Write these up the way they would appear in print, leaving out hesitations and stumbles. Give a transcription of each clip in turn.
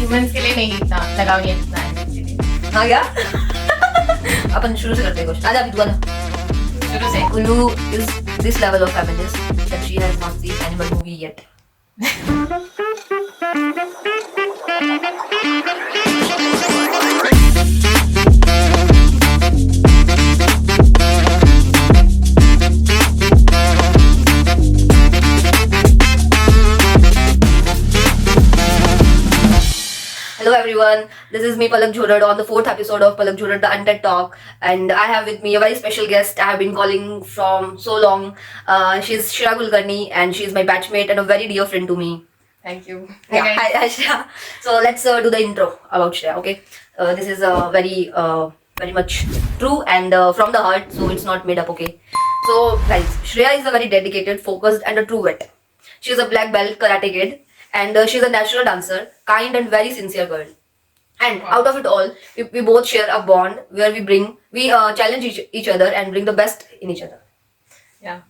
Humans के लिए नहीं इतना लगाव नहीं है जितना एनिमल्स के लिए। हाँ क्या अपन शुरू से करते हैं क्वेश्चन। आजा अभी तू आजा। शुरू से Ulu is this level of feminist that she has not seen animal movie yet. Hello everyone, this is me Palak Jhodad on the 4th episode of Palak Jhodad The Undead Talk, and I have with me a very special guest I have been calling from so long. She's Shreya Kulkarni and she's my batchmate and a very dear friend to me. Thank you. Yeah, hi Shreya. So let's do the intro about Shreya, okay? This is very much true and from the heart, so it's not made up, okay? So guys, Shreya is a very dedicated, focused and a true vet. She is a black belt karate kid and she's a natural dancer, kind and very sincere girl. And out of it all, we both share a bond where we challenge each other and bring the best in each other. Yeah,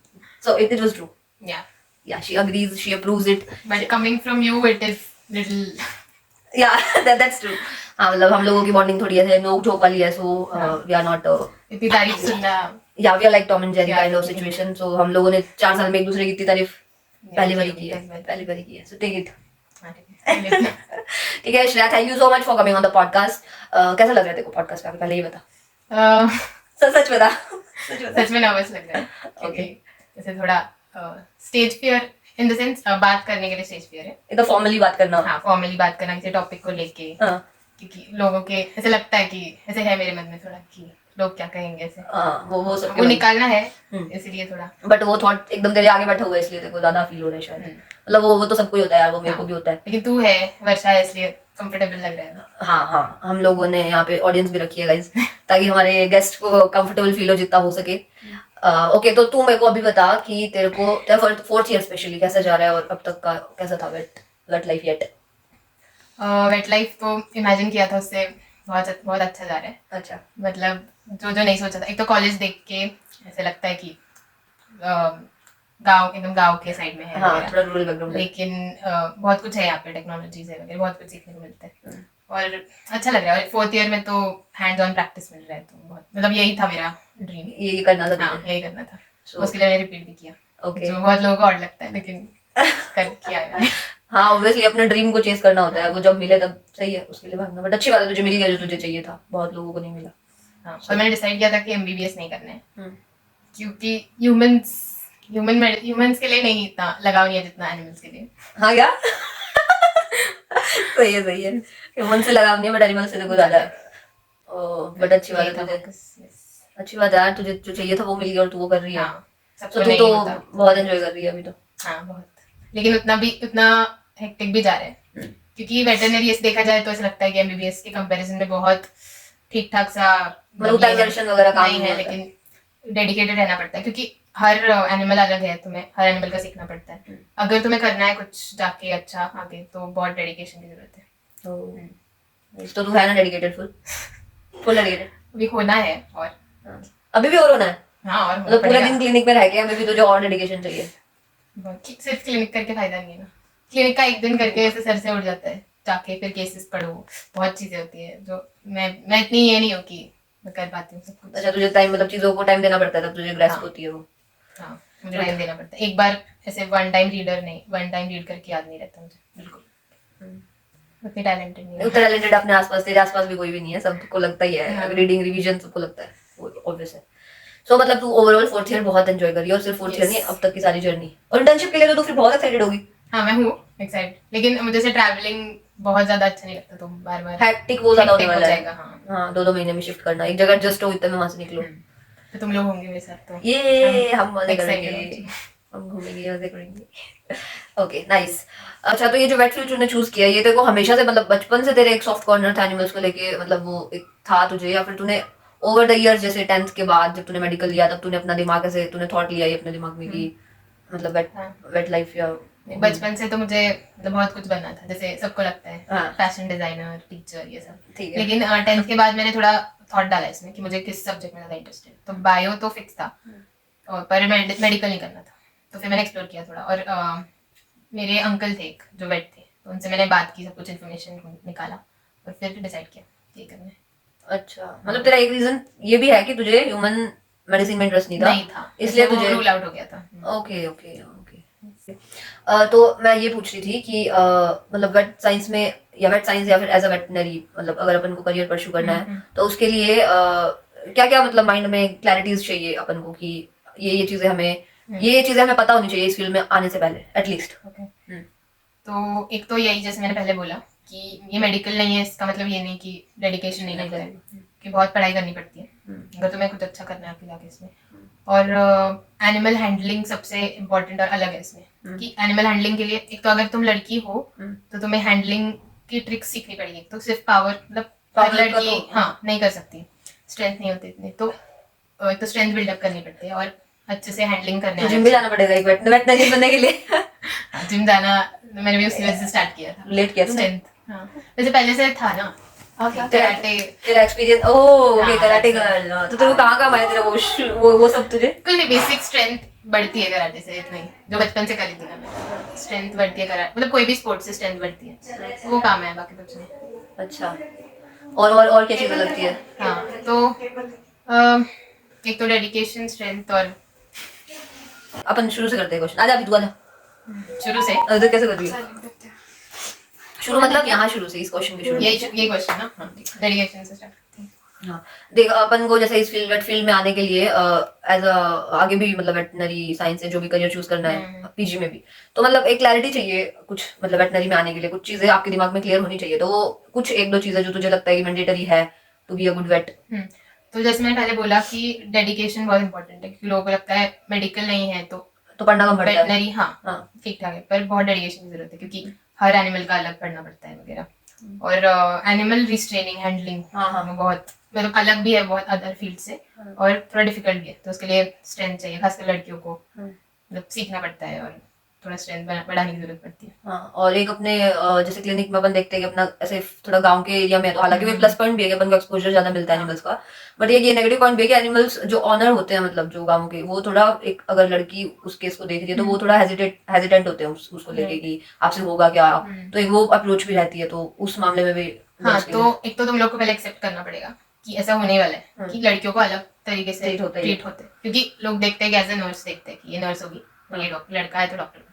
So it was true. yeah. Yeah, she agrees, she approves it. But coming from you, it is little. Yeah, that's true. हाँ मतलब हम लोगों की bonding थोड़ी ऐसे नोक झोंक वाली है, so we are not इतनी तारीफ सुनना। yeah, we are like Tom and Jerry Yeah, kind of situation. So हम लोगों ने 4 साल में एक दूसरे की इतनी तारीफ पहली बारी की है, Yeah, पहली बारी की है. So take it. हाँ, ठीक है। ठीक है Shreya, thank you so much for coming on the podcast. कैसा लग रहा है तेरे को पॉडकास्ट का? पहले ये बता. सच बता. सच में नर्वस लग रहा है क्योंकि जैसे थोड़ा stage fear in the sense बात करने के लिए स्टेज फियर है। एकदम फॉर्मली बात करना. हाँ, फॉर्मली बात करना किसी टॉपिक को लेके, हाँ क्योंकि लोगों के ऐसे लगता है कि ऐसे है मेरे मन में थोड़ा कि लोग क्या कहेंगे ऐसे, हाँ वो सब वो निकालना है इसलिए थोड़ा। बट वो थॉट एकदम तेरे आगे बैठा हुआ है इसलिए तेरे को ज्यादा फील हो रहा है शायद. मतलब वो तो सबको ही होता है यार, वो मेरे को भी होता है. लेकिन तू है वर्षा है इसलिए कंफर्टेबल लग रहा है। हाँ हम लोगों ने यहाँ पे ऑडियंस भी रखी है गाइस, ताकि हमारे गेस्ट को कंफर्टेबल फील हो जितना हो सके. ओके, तो तू मेरे को अभी बता कि तेरे को तेरा 4th ईयर स्पेशली कैसा जा रहा है और अब तक का कैसा था wait life yet? Wait life तो इमेजिन किया था उससे बहुत बहुत अच्छा जा रहा है। अच्छा. मतलब जो नहीं सोचा था, एक तो कॉलेज देख के ऐसे लगता है कि गांव एकदम गांव के साइड में है हाँ, वगैरह। थोड़ा रूरल बैकग्राउंड है. लेकिन बहुत कुछ है यहाँ पे, टेक्नोलॉजी है वगैरह, बहुत कुछ सीखने को मिलता है और अच्छा लग रहा है। और 4th ईयर में तो हैंड्स ऑन प्रैक्टिस मिल रहा है, तो बहुत मतलब यही था मेरा ड्रीम। ये करना था हाँ, तुझे? यही करना था। So- उसके लिए मैंने रिपीट भी किया, ओके. जो बहुत लोगों को और लगता है, लेकिन कर किया है। हाँ ऑब्वियसली अपने ड्रीम को चेस करना होता है, वो जब मिले तब सही है, उसके लिए भागना. बट अच्छी बात है तुझे मिल गया जो तुझे चाहिए था, बहुत लोगों को नहीं मिला. हाँ, और मैंने डिसाइड किया था कि एमबीबीएस नहीं करना है हम्म. क्योंकि ह्यूमंस के लिए नहीं इतना लगाव नहीं है जितना एनिमल्स के लिए। हाँ क्या? सही है. ह्यूमन से लगाव नहीं है बट एनिमल से देखो ज्यादा है. बट अच्छी बात है तुझे. अच्छी बात है यार, तुझे जो चाहिए था वो मिल गया और तू वो कर रही है. हाँ, तो सबको तू नहीं तो होता। बहुत एंजॉय कर रही है अभी तो. हाँ बहुत, लेकिन उतना हेक्टिक भी जा रहा है क्योंकि वेटरनरी ऐसे देखा जाए तो ऐसा लगता है कि एमबीबीएस के कंपैरिजन में बहुत ठीक ठाक सा मतलब उतना exertion वगैरह काम नहीं नहीं है, होता है. लेकिन डेडिकेटेड रहना पड़ता है क्योंकि हर एनिमल अलग है, तुम्हें हर एनिमल का सीखना पड़ता है। अगर तुम्हें करना है कुछ जाके अच्छा आगे, तो बहुत डेडिकेशन की जरूरत है। तो तू है ना डेडिकेटेड? फुल डेडिकेटेड अभी होना है और अभी भी और होना है? हाँ, और मतलब पूरा दिन क्लिनिक में रह के अभी भी तुझे और डेडिकेशन चाहिए? सिर्फ क्लिनिक करके फायदा नहीं है ना। क्लिनिक का एक दिन करके ऐसे सर से उड़ जाता है, जाके फिर केसेस पढ़ो, बहुत चीजें होती है जो मैं इतनी ये नहीं हूँ कि मैं कर पाती हूँ सब कुछ। अच्छा, तुझे टाइम मतलब चीजों को टाइम देना पड़ता है तब तुझे ग्रैस्प हाँ. होती है वो. हाँ, मुझे टाइम देना पड़ता है। एक बार ऐसे वन टाइम रीड करके याद नहीं रहता मुझे बिल्कुल। उतनी टैलेंटेड नहीं है। उतना टैलेंटेड अपने आसपास, तेरे आसपास भी कोई भी नहीं है, सबको लगता ही है. हाँ. रीडिंग रिवीजन सबको लगता है, वो ऑब्वियस है. सो मतलब तू ओवरऑल 4th ईयर बहुत एंजॉय कर रही है, और सिर्फ 4th ईयर Yes. नहीं, अब तक की सारी जर्नी. और इंटर्नशिप के लिए तो तू फिर बहुत एक्साइटेड होगी. हाँ, मैं हूँ एक्साइटेड, लेकिन मुझे से ट्रैवलिंग बहुत ज्यादा अच्छा नहीं लगता, तो बार बार हैक्टिक वो ज्यादा होने hectic हो वाला है. जाएगा। हाँ, हाँ 2-2 महीने में शिफ्ट करना, एक जगह एडजस्ट हो इतने में वहां से निकलो. तो तुम लोग होंगे मेरे साथ, तो ये हम मजे excited करेंगे, हो। हम घूमेंगे, मजे करेंगे. Okay nice. अच्छा, तो ये जो वेट फ्यूचर ने चूज किया, ये तेरे को हमेशा से मतलब बचपन से तेरे एक सॉफ्ट कॉर्नर था एनिमल्स को लेके, मतलब वो एक था तुझे, या फिर तूने ओवर द ईयर जैसे 10th के बाद जब तूने मेडिकल लिया तब तूने अपना दिमाग ऐसे तूने थॉट लिया ये अपने दिमाग में कि मतलब वेट लाइफ या बचपन से तो मुझे मतलब बहुत कुछ बनना था, जैसे सबको लगता है, हाँ. फैशन डिजाइनर, टीचर, ये सब. ठीक है. लेकिन 10th के बाद मैंने थोड़ा थॉट डाला इसमें कि मुझे किस सब्जेक्ट में ज्यादा इंटरेस्ट है, तो बायो तो फिक्स था और पर मेडिकल नहीं करना था, तो फिर मैंने एक्सप्लोर किया थोड़ा। और मेरे अंकल थे एक जो वेट थे, तो उनसे मैंने बात की, सब कुछ इन्फॉर्मेशन निकाला और फिर डिसाइड किया ये करना है। अच्छा, मतलब तेरा एक रीजन ये भी है कि तुझे ह्यूमन मेडिसिन में इंटरेस्ट नहीं था, इसलिए वो तुझे रूल आउट हो गया था। Okay okay okay. तो मैं ये पूछ रही थी कि मतलब वेट साइंस में या वेट साइंस या फिर एज अ वेटनरी, मतलब अगर अपन को करियर परस्यू करना है तो उसके लिए क्या क्या मतलब माइंड में क्लैरिटीज चाहिए अपन को कि ये चीजें हमें ये चीजें हमें पता होनी चाहिए इस फील्ड में आने से पहले एटलीस्ट। ओके, तो एक तो यही जैसे मैंने पहले बोला कि ये मेडिकल नहीं है, इसका मतलब ये नहीं कि डेडिकेशन नहीं लगता है, कि बहुत पढ़ाई करनी पड़ती है अगर तुम्हें कुछ अच्छा करना है आपके आगे इसमें। और एनिमल हैंडलिंग सबसे इम्पोर्टेंट और अलग है इसमें, कि एनिमल हैंडलिंग के लिए एक तो अगर तुम लड़की हो तो तुम्हें हैंडलिंग की ट्रिक्स सीखनी पड़ेगी। तो सिर्फ पावर मतलब हर लड़की हाँ नहीं कर सकती, स्ट्रेंथ नहीं होती इतनी, तो एक तो स्ट्रेंथ बिल्डअप करनी पड़ती है और अच्छे से हैंडलिंग करने जिम भी जाना पड़ेगा एक वेटनरी बनने के लिए। जिम जाना मैंने भी उसी वजह से स्टार्ट किया था, लेट किया तुमने? स्ट्रेंथ हाँ, वैसे पहले से था ना कराटे। तेरा एक्सपीरियंस ओके कराटे गर्ल, तो तेरे को कहाँ कहाँ आया तेरा वो सब तुझे? कुछ नहीं, बेसिक स्ट्रेंथ बढ़ती है कराटे से, इतना ही जो बचपन से करी थी ना मैं, स्ट्रेंथ बढ़ती है कराटे, मतलब कोई भी स्पोर्ट्स से स्ट्रेंथ बढ़ती है, वो काम है, बाकी कुछ नहीं। अच्छा, और क्या चीजें लगती है? हाँ तो एक तो डेडिकेशन, स्ट्रेंथ और अपन शुरू से करते हैं क्वेश्चन। आजा अभी तू आजा। शुरू से तो कैसे कर रही है शुरू, मतलब यहाँ शुरू से इस क्वेश्चन के शुरू। ये क्वेश्चन ना, हाँ डेडिकेशन से स्टार्ट करते हैं। हाँ देख, अपन को जैसे इस वेट फील्ड में आने के लिए एज अ आगे भी मतलब वेटनरी साइंस से जो भी करियर चूज करना है पीजी में भी, तो मतलब एक क्लैरिटी चाहिए कुछ, मतलब वेटनरी में आने के लिए कुछ चीजें आपके दिमाग में क्लियर होनी चाहिए। तो वो कुछ एक दो चीजें जो तुझे लगता है कि मैंडेटरी है to be a good wait. तो जैसे मैंने पहले बोला कि डेडिकेशन बहुत इंपॉर्टेंट है, क्योंकि लोगों को लगता है मेडिकल नहीं है तो पढ़ना कम पड़ता है। वेटनरी हाँ ठीक ठाक है, पर बहुत डेडिकेशन की जरूरत है, क्योंकि हर एनिमल का अलग पढ़ना पड़ता है वगैरह। और एनिमल रिस्ट्रेनिंग हैंडलिंग वो बहुत मतलब अलग भी है बहुत अदर फील्ड से, और थोड़ा डिफिकल्ट भी है, तो उसके लिए स्ट्रेंथ चाहिए, खासकर लड़कियों को मतलब सीखना पड़ता है और थोड़ा स्ट्रेंथ बढ़ाने की जरूरत पड़ती है। हाँ, और एक अपने जैसे क्लिनिक में अपन देखते हैं कि अपना ऐसे थोड़ा गांव के एरिया में है, तो हालांकि वो प्लस पॉइंट भी है कि अपन को एक्सपोजर ज्यादा मिलता है एनिमल्स का, बट ये नेगेटिव पॉइंट भी है कि एनिमल्स जो ऑनर होते हैं मतलब जो गांव के, वो थोड़ा एक अगर लड़की उस केस को देख रही है तो वो थोड़ा हेजिटेंट होते हैं उसको लेके कि आपसे होगा क्या, तो एक वो अप्रोच भी रहती है, तो उस मामले में भी। हाँ तो एक तो तुम लोग को पहले एक्सेप्ट करना पड़ेगा कि ऐसा होने वाला है कि लड़कियों को अलग तरीके से ट्रीट होते हैं, क्योंकि लोग देखते हैं कि एज ए नर्स देखते हैं कि ये नर्स होगी, ये लड़का है तो डॉक्टर।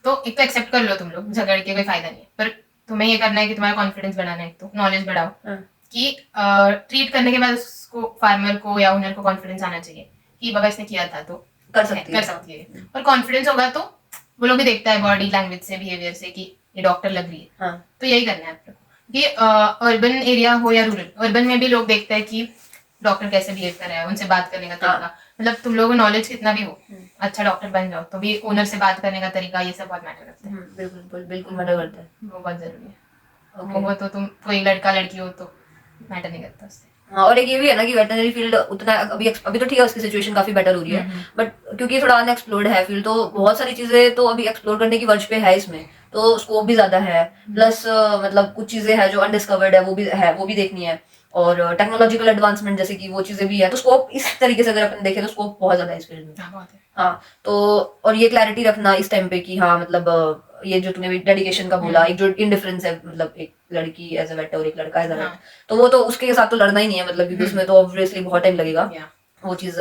तो एक तो एक्सेप्ट कर लो तुम लोग, झगड़ के कोई फायदा नहीं है, पर तुम्हें ये करना है कि तुम्हारा कॉन्फिडेंस बढ़ाना है, तो नॉलेज बढ़ाओ कि ट्रीट करने के बाद उसको फार्मर को या ओनर को कॉन्फिडेंस आना चाहिए कि बाबा इसने किया था तो कर सकती है। और कॉन्फिडेंस होगा तो वो लोग भी देखता है बॉडी लैंग्वेज से, बिहेवियर से कि ये डॉक्टर लग रही है। तो यही करना है आप लोग कि अर्बन एरिया हो या रूरल, अर्बन में भी लोग देखते हैं कि डॉक्टर कैसे बिहेव कर रहा है, उनसे बात करने का तरीका, मतलब तुम लोगों को नॉलेज कितना भी हो, अच्छा डॉक्टर बन जाओ तो भी ओनर से बात करने का तरीका, ये सब बहुत मैटर करता है। बिल्कुल बिल्कुल मैटर करता है, वो बहुत जरूरी है। वो तो तुम कोई लड़का लड़की हो तो मैटर नहीं करता उससे। हाँ, और एक ये भी है ना कि वेटनरी फील्ड उतना अभी तो ठीक है, उसकी सिचुएशन काफी बेटर हो रही है, बट क्योंकि थोड़ा अनएक्सप्लोर्ड है फील्ड, तो बहुत सारी चीजें तो अभी एक्सप्लोर करने की वर्ज पे है इसमें, तो स्कोप भी ज्यादा है, प्लस मतलब कुछ चीजें हैं जो अनडिस्कवर्ड है, वो भी देखनी है, और टेक्नोलॉजिकल एडवांसमेंट जैसे कि वो चीजें भी है, तो स्कोप इस तरीके से अगर अपन देखें तो स्कोप बहुत ज्यादा है इस फील्ड में। हाँ तो और ये क्लैरिटी रखना इस टाइम पे कि हाँ मतलब ये जो तूने डेडिकेशन का बोला, एक जो इंडिफरेंस है मतलब एक लड़की एज अ वेट और एक लड़का एज अ वेट, तो वो तो उसके साथ तो लड़ना ही नहीं है, मतलब क्योंकि उसमें तो ऑब्वियसली बहुत टाइम लगेगा वो चीज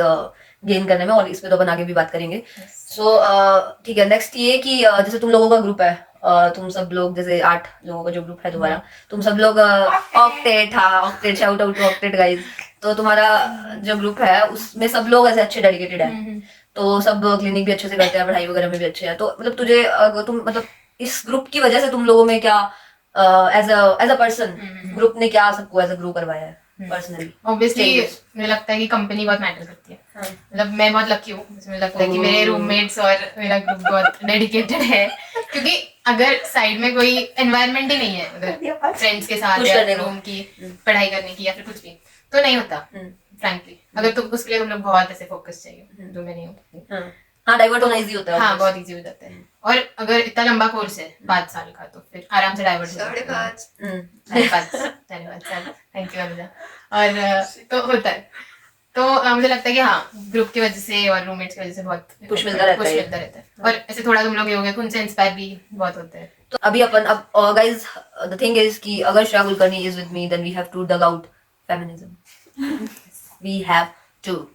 गेन करने में, और इस पे तो अपन आगे भी बात करेंगे। सो ठीक है, नेक्स्ट ये कि जैसे तुम लोगों का ग्रुप है, तुम सब लोग जैसे 8 लोगों का जो ग्रुप है तुम्हारा, तुम सब लोग ऑक्टेट, हाँ octet, shout out to octet guys, तो तुम्हारा जो ग्रुप है उसमें सब लोग ऐसे अच्छे डेडिकेटेड है, तो सब क्लिनिक भी अच्छे से करते हैं, पढ़ाई वगैरह में भी अच्छे हैं, तो मतलब तुझे तुम मतलब इस ग्रुप की वजह से तुम लोगों में क्या एज अ पर्सन ग्रुप ने क्या सबको एज अ ग्रो करवाया है पर्सनली? ऑब्वियसली मुझे लगता है कि कंपनी बहुत मैटर करती है, मतलब मैं बहुत लकी हूँ, मुझे लगता है कि मेरे रूममेट्स और मेरा ग्रुप बहुत डेडिकेटेड है, क्योंकि अगर साइड में कोई एनवायरनमेंट ही नहीं है, अगर फ्रेंड्स के साथ या रूम की पढ़ाई करने की या फिर कुछ भी, तो नहीं होता फ्रैंकली। अगर तुम उसके लिए तुम लोग बहुत ऐसे फोकस चाहिए, जो मैं नहीं हूँ। हाँ डाइवर्ट होना इजी होता है। हाँ बहुत इजी हो जाता है, और अगर इतना लंबा कोर्स है 5 साल का तो फिर आराम से डाइवर्ट हो जाता है। 5.5 साल, थैंक यू अनुजा। और तो होता है, तो मुझे लगता है कि हाँ, ग्रुप की वजह से और रूममेट्स की वजह से बहुत पुश मिलता रहता है। मिलता रहता है। और ऐसे थोड़ा तुम लोग ये हो गया, उनसे इंस्पायर भी बहुत होते हैं। तो अभी अपन अब गाइस द थिंग इज कि अगर Shreya Kulkarni is with me then we have to dug out feminism, we have to.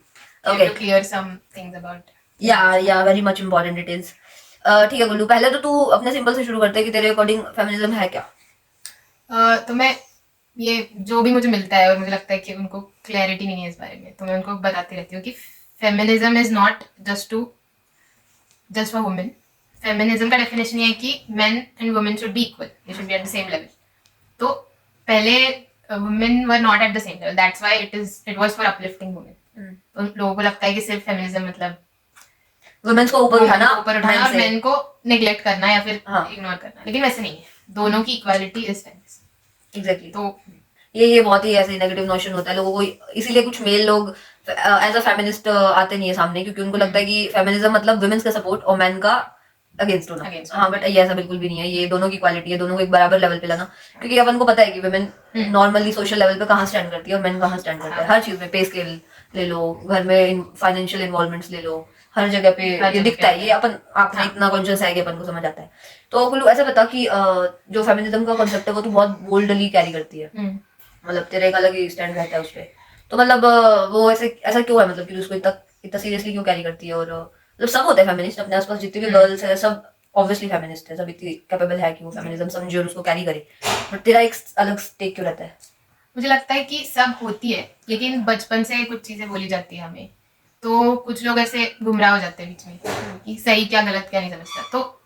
Okay. To clear some things about. Yeah very much important it is. ठीक है गुल्लू, पहले तो तू अपने सिंपल से शुरू करते हैं कि तेरे अकॉर्डिंग फेमिनिज्म है क्या? तो मैं ये जो भी मुझे मिलता है और मुझे लगता है कि उनको क्लैरिटी नहीं है इस बारे में, तो मैं उनको बताती रहती हूँ कि feminism is not just for women. Feminism का डेफिनेशन ये है कि main and women should be equal, they should be at the same level. तो पहले women were not at the same level, that's why it was for uplifting women. तो लोगों को लगता है कि सिर्फ फेमिनिज्म मतलब वुमेन्स को ऊपर उठाना और मेन को नेग्लेक्ट करना या फिर हाँ। इग्नोर करना, लेकिन वैसे नहीं है, दोनों की इक्वालिटी इज फेमिनिज्म। एग्जैक्टली। तो ये बहुत ही ऐसे नेगेटिव नोशन होता है लोगों को, इसीलिए कुछ मेल लोग एज अ फेमिनिस्ट आते नहीं है सामने, क्योंकि उनको लगता है कि फेमिनिज्म मतलब वुमेन्स का सपोर्ट और मैन का अगेंस्ट होना। हाँ, बट ये ऐसा बिल्कुल भी नहीं है, ये दोनों की इक्वालिटी है, दोनों को एक बराबर लेवल पे लाना। क्योंकि अपन को पता है कि वुमेन नॉर्मली सोशल लेवल पे कहाँ स्टैंड करती है और मैन कहाँ स्टैंड करता है। हर चीज में पे स्केल ले लो, घर में फाइनेंशियल इन्वॉल्वमेंट्स ले लो, हर जगह पे ये दिखता है, ये अपन आप में इतना कॉन्शियस है कि अपन को समझ आता है। तो कुल्लू ऐसे बता कि जो फेमिनिज्म का कॉन्सेप्ट है वो तो बहुत बोल्डली कैरी करती है, मतलब तेरा एक अलग ही स्टैंड रहता है उस पर। तो मतलब वो ऐसे ऐसा क्यों है, मतलब कि उसको इतना सीरियसली क्यों कैरी करती है? और मतलब सब होते हैं फेमिनिस्ट, अपने आसपास जितने भी गर्ल्स है सब ऑब्वियसली फेमिनिस्ट है, सब इतनी कैपेबल है कि वो फेमिनिज्म समझे और उसको कैरी करे, बट तेरा एक अलग टेक क्यों रहता है? मुझे लगता है कि सब होती है, लेकिन बचपन से कुछ चीजें बोली जाती है हमें, तो कुछ लोग ऐसे गुमराह हो जाते हैं बीच में कि सही क्या गलत क्या नहीं समझता। तो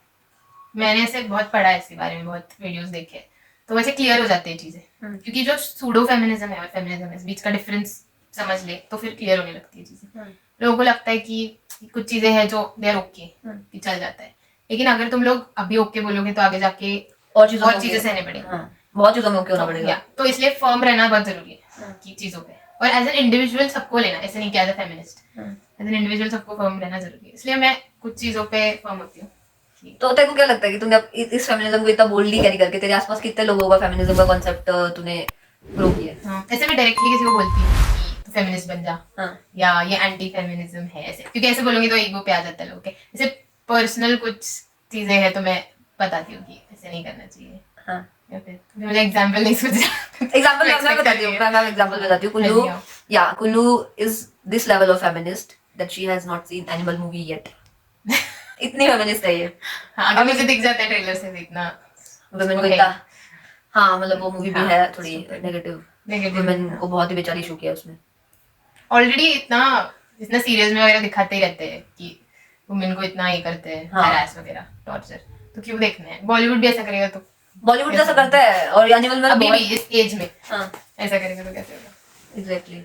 मैंने ऐसे बहुत पढ़ा है इसके बारे में, बहुत वीडियोस देखे, तो वैसे क्लियर हो जाती है चीजें। क्योंकि जो सूडो फेमिनिज्म है और फेमिनिज्म है, इस बीच का डिफरेंस समझ ले तो फिर क्लियर होने लगती है चीजें। लोगों को लगता है कि कुछ चीजें हैं जो देर ओके कि चल जाता है, लेकिन अगर तुम लोग अभी ओके बोलोगे तो आगे जाके और चीजें सहने पड़ेंगी, बहुत चीजों में ओके होना पड़ेगा। तो इसलिए फर्म रहना बहुत जरूरी है कि चीजों पे, और एज एन इंडिविजुअल सबको लेना, ऐसे नहीं कि as a feminist, as an individual सबको फर्म रहना जरूरी है। इसलिए मैं कुछ चीजों पे फर्म होती हूँ। तो तेरे को क्या लगता है कि तूने इस फेमिनिज्म को इतना बोल्डली कैरी करके तेरे आसपास कितने लोगों का फेमिनिज्म का कॉन्सेप्ट तूने ग्रो किया? हाँ, ऐसे मैं डायरेक्टली किसी को बोलती हूँ कि तू फेमिनिस्ट बन जा, हाँ। या ये एंटी फेमिनिज्म है, ऐसे, क्योंकि ऐसे बोलोगे तो ईगो पे आ जाता है लोगों के। ऐसे पर्सनल कुछ चीजें हैं तो मैं बताती हूँ कि ऐसे नहीं करना चाहिए। हाँ। या फिर मुझे एग्जांपल नहीं सूझ रहा। एग्जांपल मैं बताती हूँ, मैं एग्जांपल बताती हूँ। Kullu is this level of feminist that she has not seen animal movie yet. इतनी फेमिनिस्ट है ये। हाँ, अगर मुझे दिख जाता है ट्रेलर से इतना वुमेन को इतना, हाँ मतलब वो मूवी भी है थोड़ी नेगेटिव, वुमेन को बहुत ही बेचारी शो किया उसमें। ऑलरेडी इतना सीरियस में वगैरह दिखाते ही रहते हैं कि वुमेन को इतना ये करते हैं, हैरेस वगैरह, टॉर्चर, तो क्यों देखना है? बॉलीवुड भी ऐसा करेगा तो, बॉलीवुड जैसा करता है, और एनिमल में अभी भी इस एज में ऐसा करेगा तो कैसे होगा? एग्जैक्टली।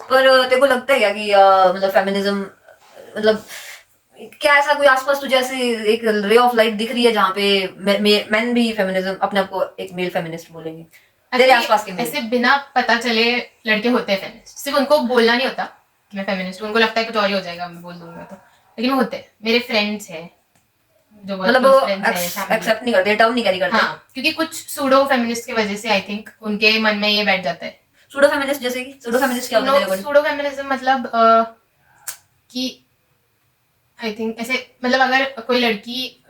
पर तेरे को लगता है क्या कि मतलब फेमिनिज्म, मतलब क्या ऐसा कोई आसपास तुझे ऐसे एक रे ऑफ लाइट दिख रही है जहाँ पे मैन भी फेमिनिज्म अपने आप को एक मेल फेमिनिस्ट बोलेंगे? तेरे आसपास के ऐसे बिना पता चले लड़के होते हैं फेमिनिस्ट, सिर्फ उनको बोलना नहीं होता कि मैं फेमिनिस्ट हूँ, उनको लगता है कुछ और ही हो जाएगा मैं बोल दूंगा तो, लेकिन वो होते हैं। मेरे फ्रेंड्स हैं जो मतलब एक्सेप्ट नहीं करते, टर्म नहीं कैरी करते। हाँ, क्योंकि कुछ सूडो फेमिनिस्ट की वजह से आई थिंक उनके मन में ये बैठ जाता है। सूडो फेमिनिस्ट जैसे कि सूडो फेमिनिस्ट क्या होता है? सूडो फेमिनिज्म मतलब कि आई थिंक ऐसे, मतलब अगर कोई लड़की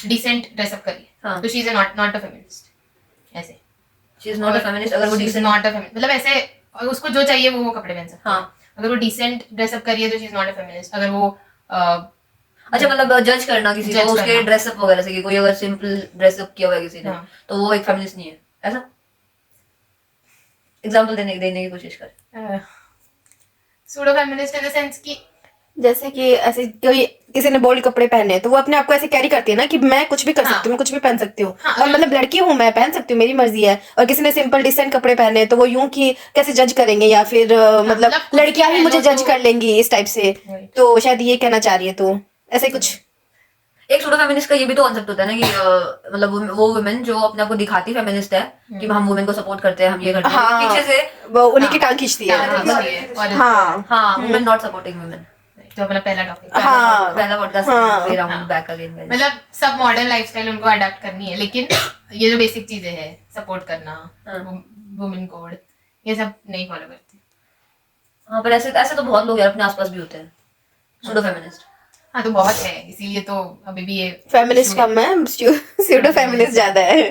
डिसेंट ड्रेसअप कर रही है तो she is not a feminist, ऐसे she is not a feminist अगर वो डिसेंट, नॉट अ फेमिनिस्ट, मतलब ऐसे उसको जो चाहिए वो कपड़े पहन सकती है। अगर वो डिसेंट ड्रेसअप कर रही है तो she is not a feminist. अगर वो अच्छा मतलब जज करना किसी को उसके ड्रेसअप वगैरह से, कि कोई अगर सिंपल ड्रेसअप किया हुआ है किसी ने तो वो एक फेमिनिस्ट नहीं है, ऐसा? एग्जांपल देने की कोशिश कर। Pseudo feminist in the sense कि जैसे कि ऐसे कोई किसी ने बोल्ड कपड़े पहने तो वो अपने आप को ऐसे कैरी करती है ना कि मैं कुछ भी कर सकती हूँ, मैं कुछ भी पहन सकती हूँ, और मतलब लड़की हूँ मैं पहन सकती हूँ, मेरी मर्जी है। और किसी ने सिंपल डिसेंट कपड़े पहने तो वो यूं कि कैसे जज करेंगे, या फिर मतलब लड़कियां ही मुझे जज कर लेंगी इस टाइप से, तो शायद ये कहना चाह रही है। तो ऐसे कुछ एक सूडो फेमिनिस्ट का ये भी तो कॉन्सेप्ट होता है ना कि मतलब वो वुमेन जो अपने आप को दिखाती फेमिनिस्ट है कि हम वुमेन को सपोर्ट करते हैं, हम ये करते हैं, पीछे से वो उन्हीं की टांग खींचती है। हाँ, वुमेन नॉट सपोर्टिंग वुमेन। तो अपना पहला टॉपिक, पहला podcast way round back again. मतलब सब मॉडर्न लाइफस्टाइल उनको अडॉप्ट करनी है, लेकिन ये जो बेसिक चीजें हैं, सपोर्ट करना, वुमेन कोड, ये सब नहीं फॉलो करती। हाँ, पर ऐसे ऐसे तो बहुत लोग यार अपने आसपास भी होते हैं सूडो फेमिनिस्ट। हाँ तो बहुत है, इसीलिए तो अभी भी ये फेमिनिस्ट issue है। कम है, स्यूडो फेमिनिस्ट ज्यादा है।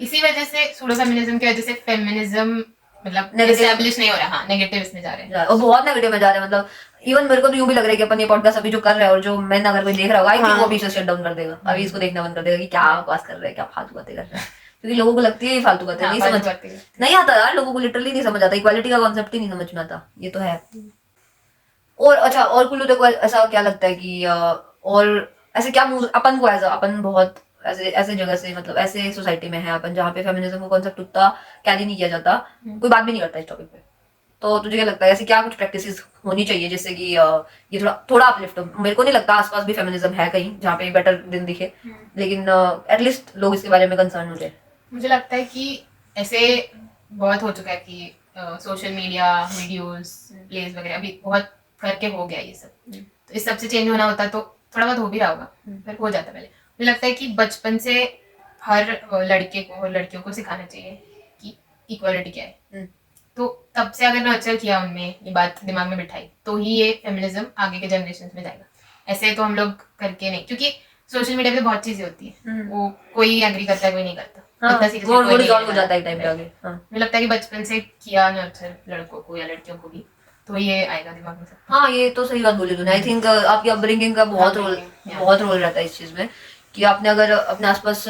इसी वजह से सूडो फेमिनिज्म की वजह से फेमिनिज्म मतलब Negative- एस्टैब्लिश नहीं हो रहा। हाँ, नेगेटिव इसमें जा रहे हैं। और बहुत नेगेटिव में जा रहे हैं, मतलब इवन मेरे को तो यूं भी लग रहा है कि अपन ये पॉडकास्ट अभी जो कर रहे हैं और जो मैं अगर कोई देख रहा होगा, आई थिंक हाँ। वो पीछे शट डाउन कर देगा, अभी इसको देखना बंद कर देगा कि क्या बकवास कर रहे हैं, क्या फालतू बातें कर रहे हैं, क्योंकि लोगों को लगती है ये फालतू बातें, हाँ, नहीं फालतू समझ बातें करते हैं। नहीं आता यार, लोगों को लिटरली नहीं समझ आता, इक्वालिटी का कॉन्सेप्ट ही नहीं समझ में आता, ये तो है। और अच्छा, और कुल्लू देखो ऐसा क्या लगता है कि और ऐसे क्या अपन को अपन बहुत ऐसे ऐसे जगह से, मतलब ऐसे सोसाइटी में है अपन जहाँ पे फेमिनिज्म का कॉन्सेप्ट उतना कैरी नहीं किया जाता, कोई बात भी नहीं करता इस टॉपिक पे, तो तुझे क्या लगता है ऐसी क्या कुछ प्रैक्टिसेस होनी चाहिए जिससे कि ये थोड़ा थोड़ा अपलिफ्ट हो? मेरे को नहीं लगता आसपास भी फेमिनिज्म है कहीं जहाँ पे बेटर दिन दिखे, लेकिन एटलीस्ट लोग इसके बारे में कंसर्न हो जाए। मुझे लगता है कि ऐसे बहुत हो चुका है कि सोशल मीडिया वीडियोस प्लेस वगैरह अभी बहुत करके हो गया ये सब। तो इस सब से चेंज होना होता तो थोड़ा बहुत हो भी रहा होगा, पर हो जाता पहले। मुझे लगता है कि बचपन से हर लड़के को और लड़कियों को सिखाना चाहिए कि इक्वालिटी क्या है। तो तब से अगर नर्चर किया उनमें, ये बात दिमाग में बिठाई, तो ही ये फेमिनिज्म आगे के जनरेशन में जाएगा। ऐसे तो हम लोग करके नहीं, क्योंकि सोशल मीडिया पे बहुत चीजें होती है, वो कोई एग्री करता है कोई नहीं करता। इतना seriously वो कोई नहीं रिजॉल्व हो लेने जाता है वाला। टाइम पे आगे। हाँ। मुझे लगता है कि बचपन से किया नर्चर लड़कों को या लड़कियों को भी, तो ये आएगा दिमाग में सब। हाँ, ये तो सही बात बोली तूने। आई थिंक आपकी अपब्रिंगिंग का बहुत रोल Upbringing, yeah. बहुत रोल रहता है इस चीज में, कि आपने अगर अपने आसपास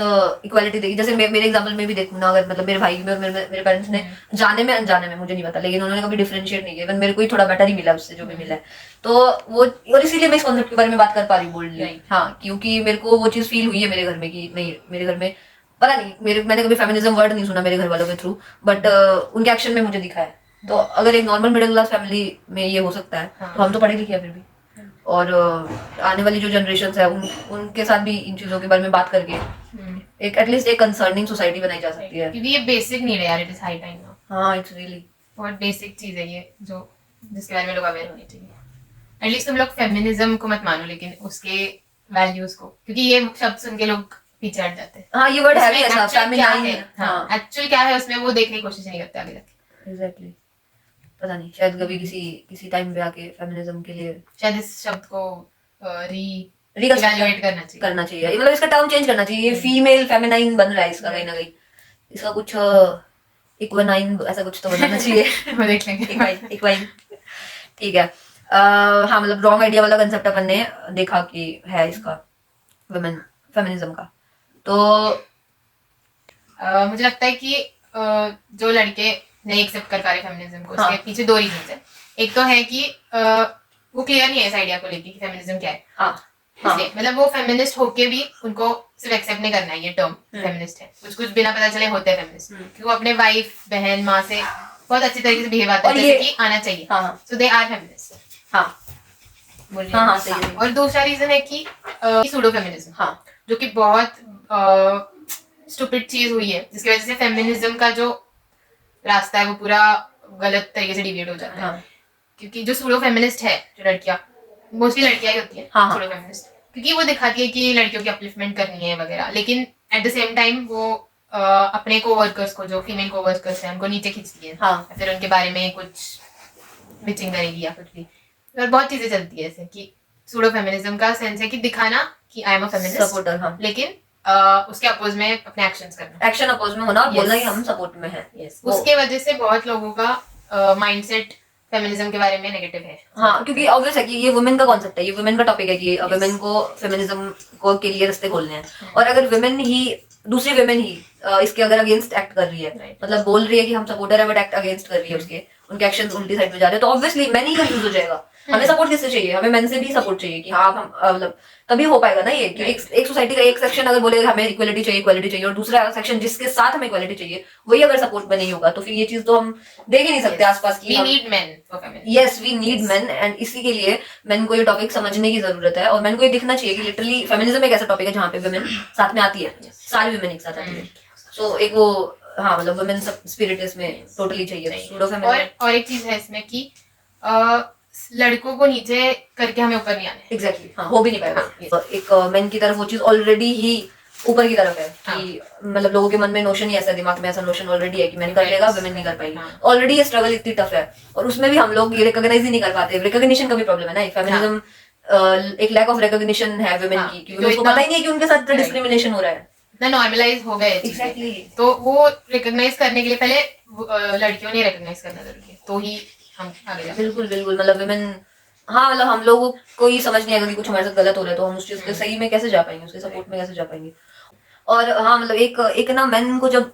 इक्वालिटी देखी, जैसे मेरे एग्जांपल में भी देखूँ ना, अगर मतलब मेरे भाई में और मेरे पेरेंट्स ने जाने में अनजाने में, मुझे नहीं पता, लेकिन उन्होंने कभी डिफरेंशिएट नहीं किया, इवन मेरे को ही थोड़ा बेटर ही मिला उससे जो भी मिला है, तो वो, और इसीलिए मैं इस कॉन्सेप्ट के बारे में बात कर पा रही हूँ बोल्डली। Right. हाँ, क्योंकि मेरे को वो चीज फील हुई है मेरे घर में कि नहीं, मेरे घर में पता नहीं, मैंने कभी फेमिनिज्म वर्ड नहीं सुना मेरे घर वालों के थ्रू, बट उनके एक्शन में मुझे दिखा है। तो अगर एक नॉर्मल मिडिल क्लास फैमिली में ये हो सकता है, तो हम तो पढ़े लिखे हैं फिर भी, और आने वाली जो जनरेशन है उनके साथ भी इन चीजों के बारे में बात करके एक एटलीस्ट एक कंसर्निंग सोसाइटी बनाई जा सकती है। क्योंकि ये बेसिक नीड है यार, it is high time now. हाँ, इट्स रियली बहुत बेसिक चीज है ये, जो जिसके बारे में लोग अवेयर होने चाहिए। एटलीस्ट तुम लोग फेमिनिज्म को मत मानो, लेकिन उसके वैल्यूज को, क्योंकि ये शब्द सुन के लोग पीछे हट जाते हैं। हाँ, ये वर्ड है भी उसमें ऐसा actual क्या है, फेमिनाइन। हाँ, एक्चुअल क्या है उसमें वो देखने की कोशिश नहीं करते आगे जाके। एग्जैक्टली। पता नहीं, शायद कभी किसी टाइम पे आके फेमिनिज्म के लिए शायद इस शब्द को Reconstruct इवैल्यूएट करना चाहिए। मतलब इसका टर्म चेंज करना चाहिए, फीमेल फेमिनाइन बन रहा है इसका कहीं ना कहीं, इसका कुछ इक्वानाइन ऐसा कुछ तो बनाना चाहिए। वो देख लेंगे। इक्वाइन। ठीक है। हाँ, मतलब रॉन्ग आइडिया वाला कंसेप्ट अपन ने देखा कि है इसका वुमेन फेमिनिज्म का। तो मुझे लगता है कि जो लड़के नहीं एक्सेप्ट कर पा रहे फेमिनिज्म को, उसके हाँ। पीछे दो रीजन है। एक तो है कि वो क्लियर नहीं है इस आइडिया को लेके कि फेमिनिज्म क्या है। हाँ, इसलिए मतलब वो फेमिनिस्ट होके भी उनको सिर्फ एक्सेप्ट नहीं करना है ये टर्म फेमिनिस्ट है, कुछ कुछ बिना पता चले होते हैं फेमिनिस्ट, क्योंकि वो अपने वाइफ बहन माँ से बहुत अच्छी तरीके से बिहेव आते हैं, और जैसे ये- कि आना चाहिए। हाँ। सो दे आर फेमिनिस्ट। हाँ, बोलिए। हाँ, सही है। और दूसरा रीजन है कि सूडो फेमिनिज्म, हाँ, जो कि बहुत स्टूपिड चीज हुई है, जिसकी वजह से फेमिनिज्म का जो रास्ता है वो पूरा गलत तरीके से डिविएट हो जाता है। हाँ, क्योंकि जो सूडो फेमिनिस्ट है, जो लड़कियां, मोस्टली लड़कियां ही होती है हाँ, हाँ। सूडो फेमिनिस्ट, क्योंकि वो दिखाती है कि लड़कियों की अपलिफ्टमेंट करनी है वगैरह, लेकिन एट द सेम टाइम वो अपने कोवर्कर्स को, जो फीमेल कोवर्कर्स हैं, उनको नीचे खींचती है। हाँ। फिर उनके बारे में कुछ बिचिंग करेगी या कुछ भी, और बहुत चीजें चलती है ऐसे कि सूडो फेमिनिज्म का सेंस है कि दिखाना कि I am a feminist, supporter. हाँ, लेकिन उसके अपोज में अपने एक्शंस करना। एक्शन अपोज में होना और Yes. बोलना कि हम सपोर्ट में हैं। वो- उसके वजह से बहुत लोगों का माइंडसेट फेमिनिज्म के बारे में नेगेटिव है। हाँ, क्योंकि ऑब्वियस है कि ये वुमेन का कॉन्सेप्ट है, ये वुमेन का टॉपिक है कि वुमेन को फेमिनिज्म को के लिए रास्ते खोलने हैं, और अगर वुमेन ही दूसरी वुमेन ही इसके अगर अगेंस्ट एक्ट कर रही है, Right. मतलब बोल रही है कि हम सपोर्टर है बट एक्ट अगेंस्ट कर रही है उसके, उनके एक्शंस उल्टी साइड में जा रहे हैं, तो ऑब्वियसली मैन ही कंफ्यूज हो जाएगा। हमें सपोर्ट किससे चाहिए? हमें मेन से भी सपोर्ट चाहिए कि हाँ हम मतलब तभी हो पाएगा ना ये कि एक सोसाइटी का एक सेक्शन अगर बोलेगा हमें इक्वालिटी चाहिए, और दूसरा सेक्शन जिसके साथ हमें इक्वालिटी चाहिए वही अगर सपोर्ट में नहीं होगा, तो फिर ये चीज तो हम देख ही नहीं सकते आसपास की। We need men for feminism. Yes, we need men, and इसी के लिए मेन को ये टॉपिक समझने की जरूरत है, और मेन को ये दिखना चाहिए कि लिटरली फेमिनिज्म एक ऐसा टॉपिक है जहाँ पे वुमेन साथ में आती है, सारी वुमेन एक साथ आती है। सो एक वो, हाँ, मतलब वुमेन स्पिरिट इसमें टोटली चाहिए। सूडो फेमिनिज्म और एक चीज है इसमें कि लड़कों को नीचे करके हमें ऊपर नहीं आना है। एग्जैक्टली, हाँ, हो भी नहीं पाएगा। एक मेन की तरफ वो चीज ऑलरेडी ही ऊपर की तरफ है हाँ। कि मतलब लोगों के मन में नोशन ही ऐसा है, दिमाग में ऐसा नोशन ऑलरेडी है कि मैन कर लेगा, वुमेन नहीं कर पाएगी। हाँ। ऑलरेडी ये स्ट्रगल इतनी टफ है और उसमें भी हम लोग ये रिकॉग्नाइज ही नहीं कर पाते। रिकॉग्निशन का भी प्रॉब्लम है ना, फेमिनिज्म एक लैक ऑफ रिकॉग्निशन है वुमेन हाँ, की, क्योंकि जो उनको इतना- पता ही नहीं है कि उनके साथ Right. डिस्क्रिमिनेशन हो रहा है। इतना नॉर्मलाइज हो गए चीजें। Exactly. तो वो रिकॉग्नाइज करने के लिए पहले लड़कियों ने रिकॉग्नाइज करना जरूरी है, तो ही हम आगे जा सकते बिल्कुल बिल्कुल, मतलब वुमेन, हाँ मतलब हम लोगों को ही समझ नहीं आएगा कि कुछ हमारे साथ गलत हो रहा है, तो हम उस चीज के सही में कैसे जा पाएंगे, उसके सपोर्ट में कैसे जा पाएंगे। और हाँ मतलब एक ना मैन को जब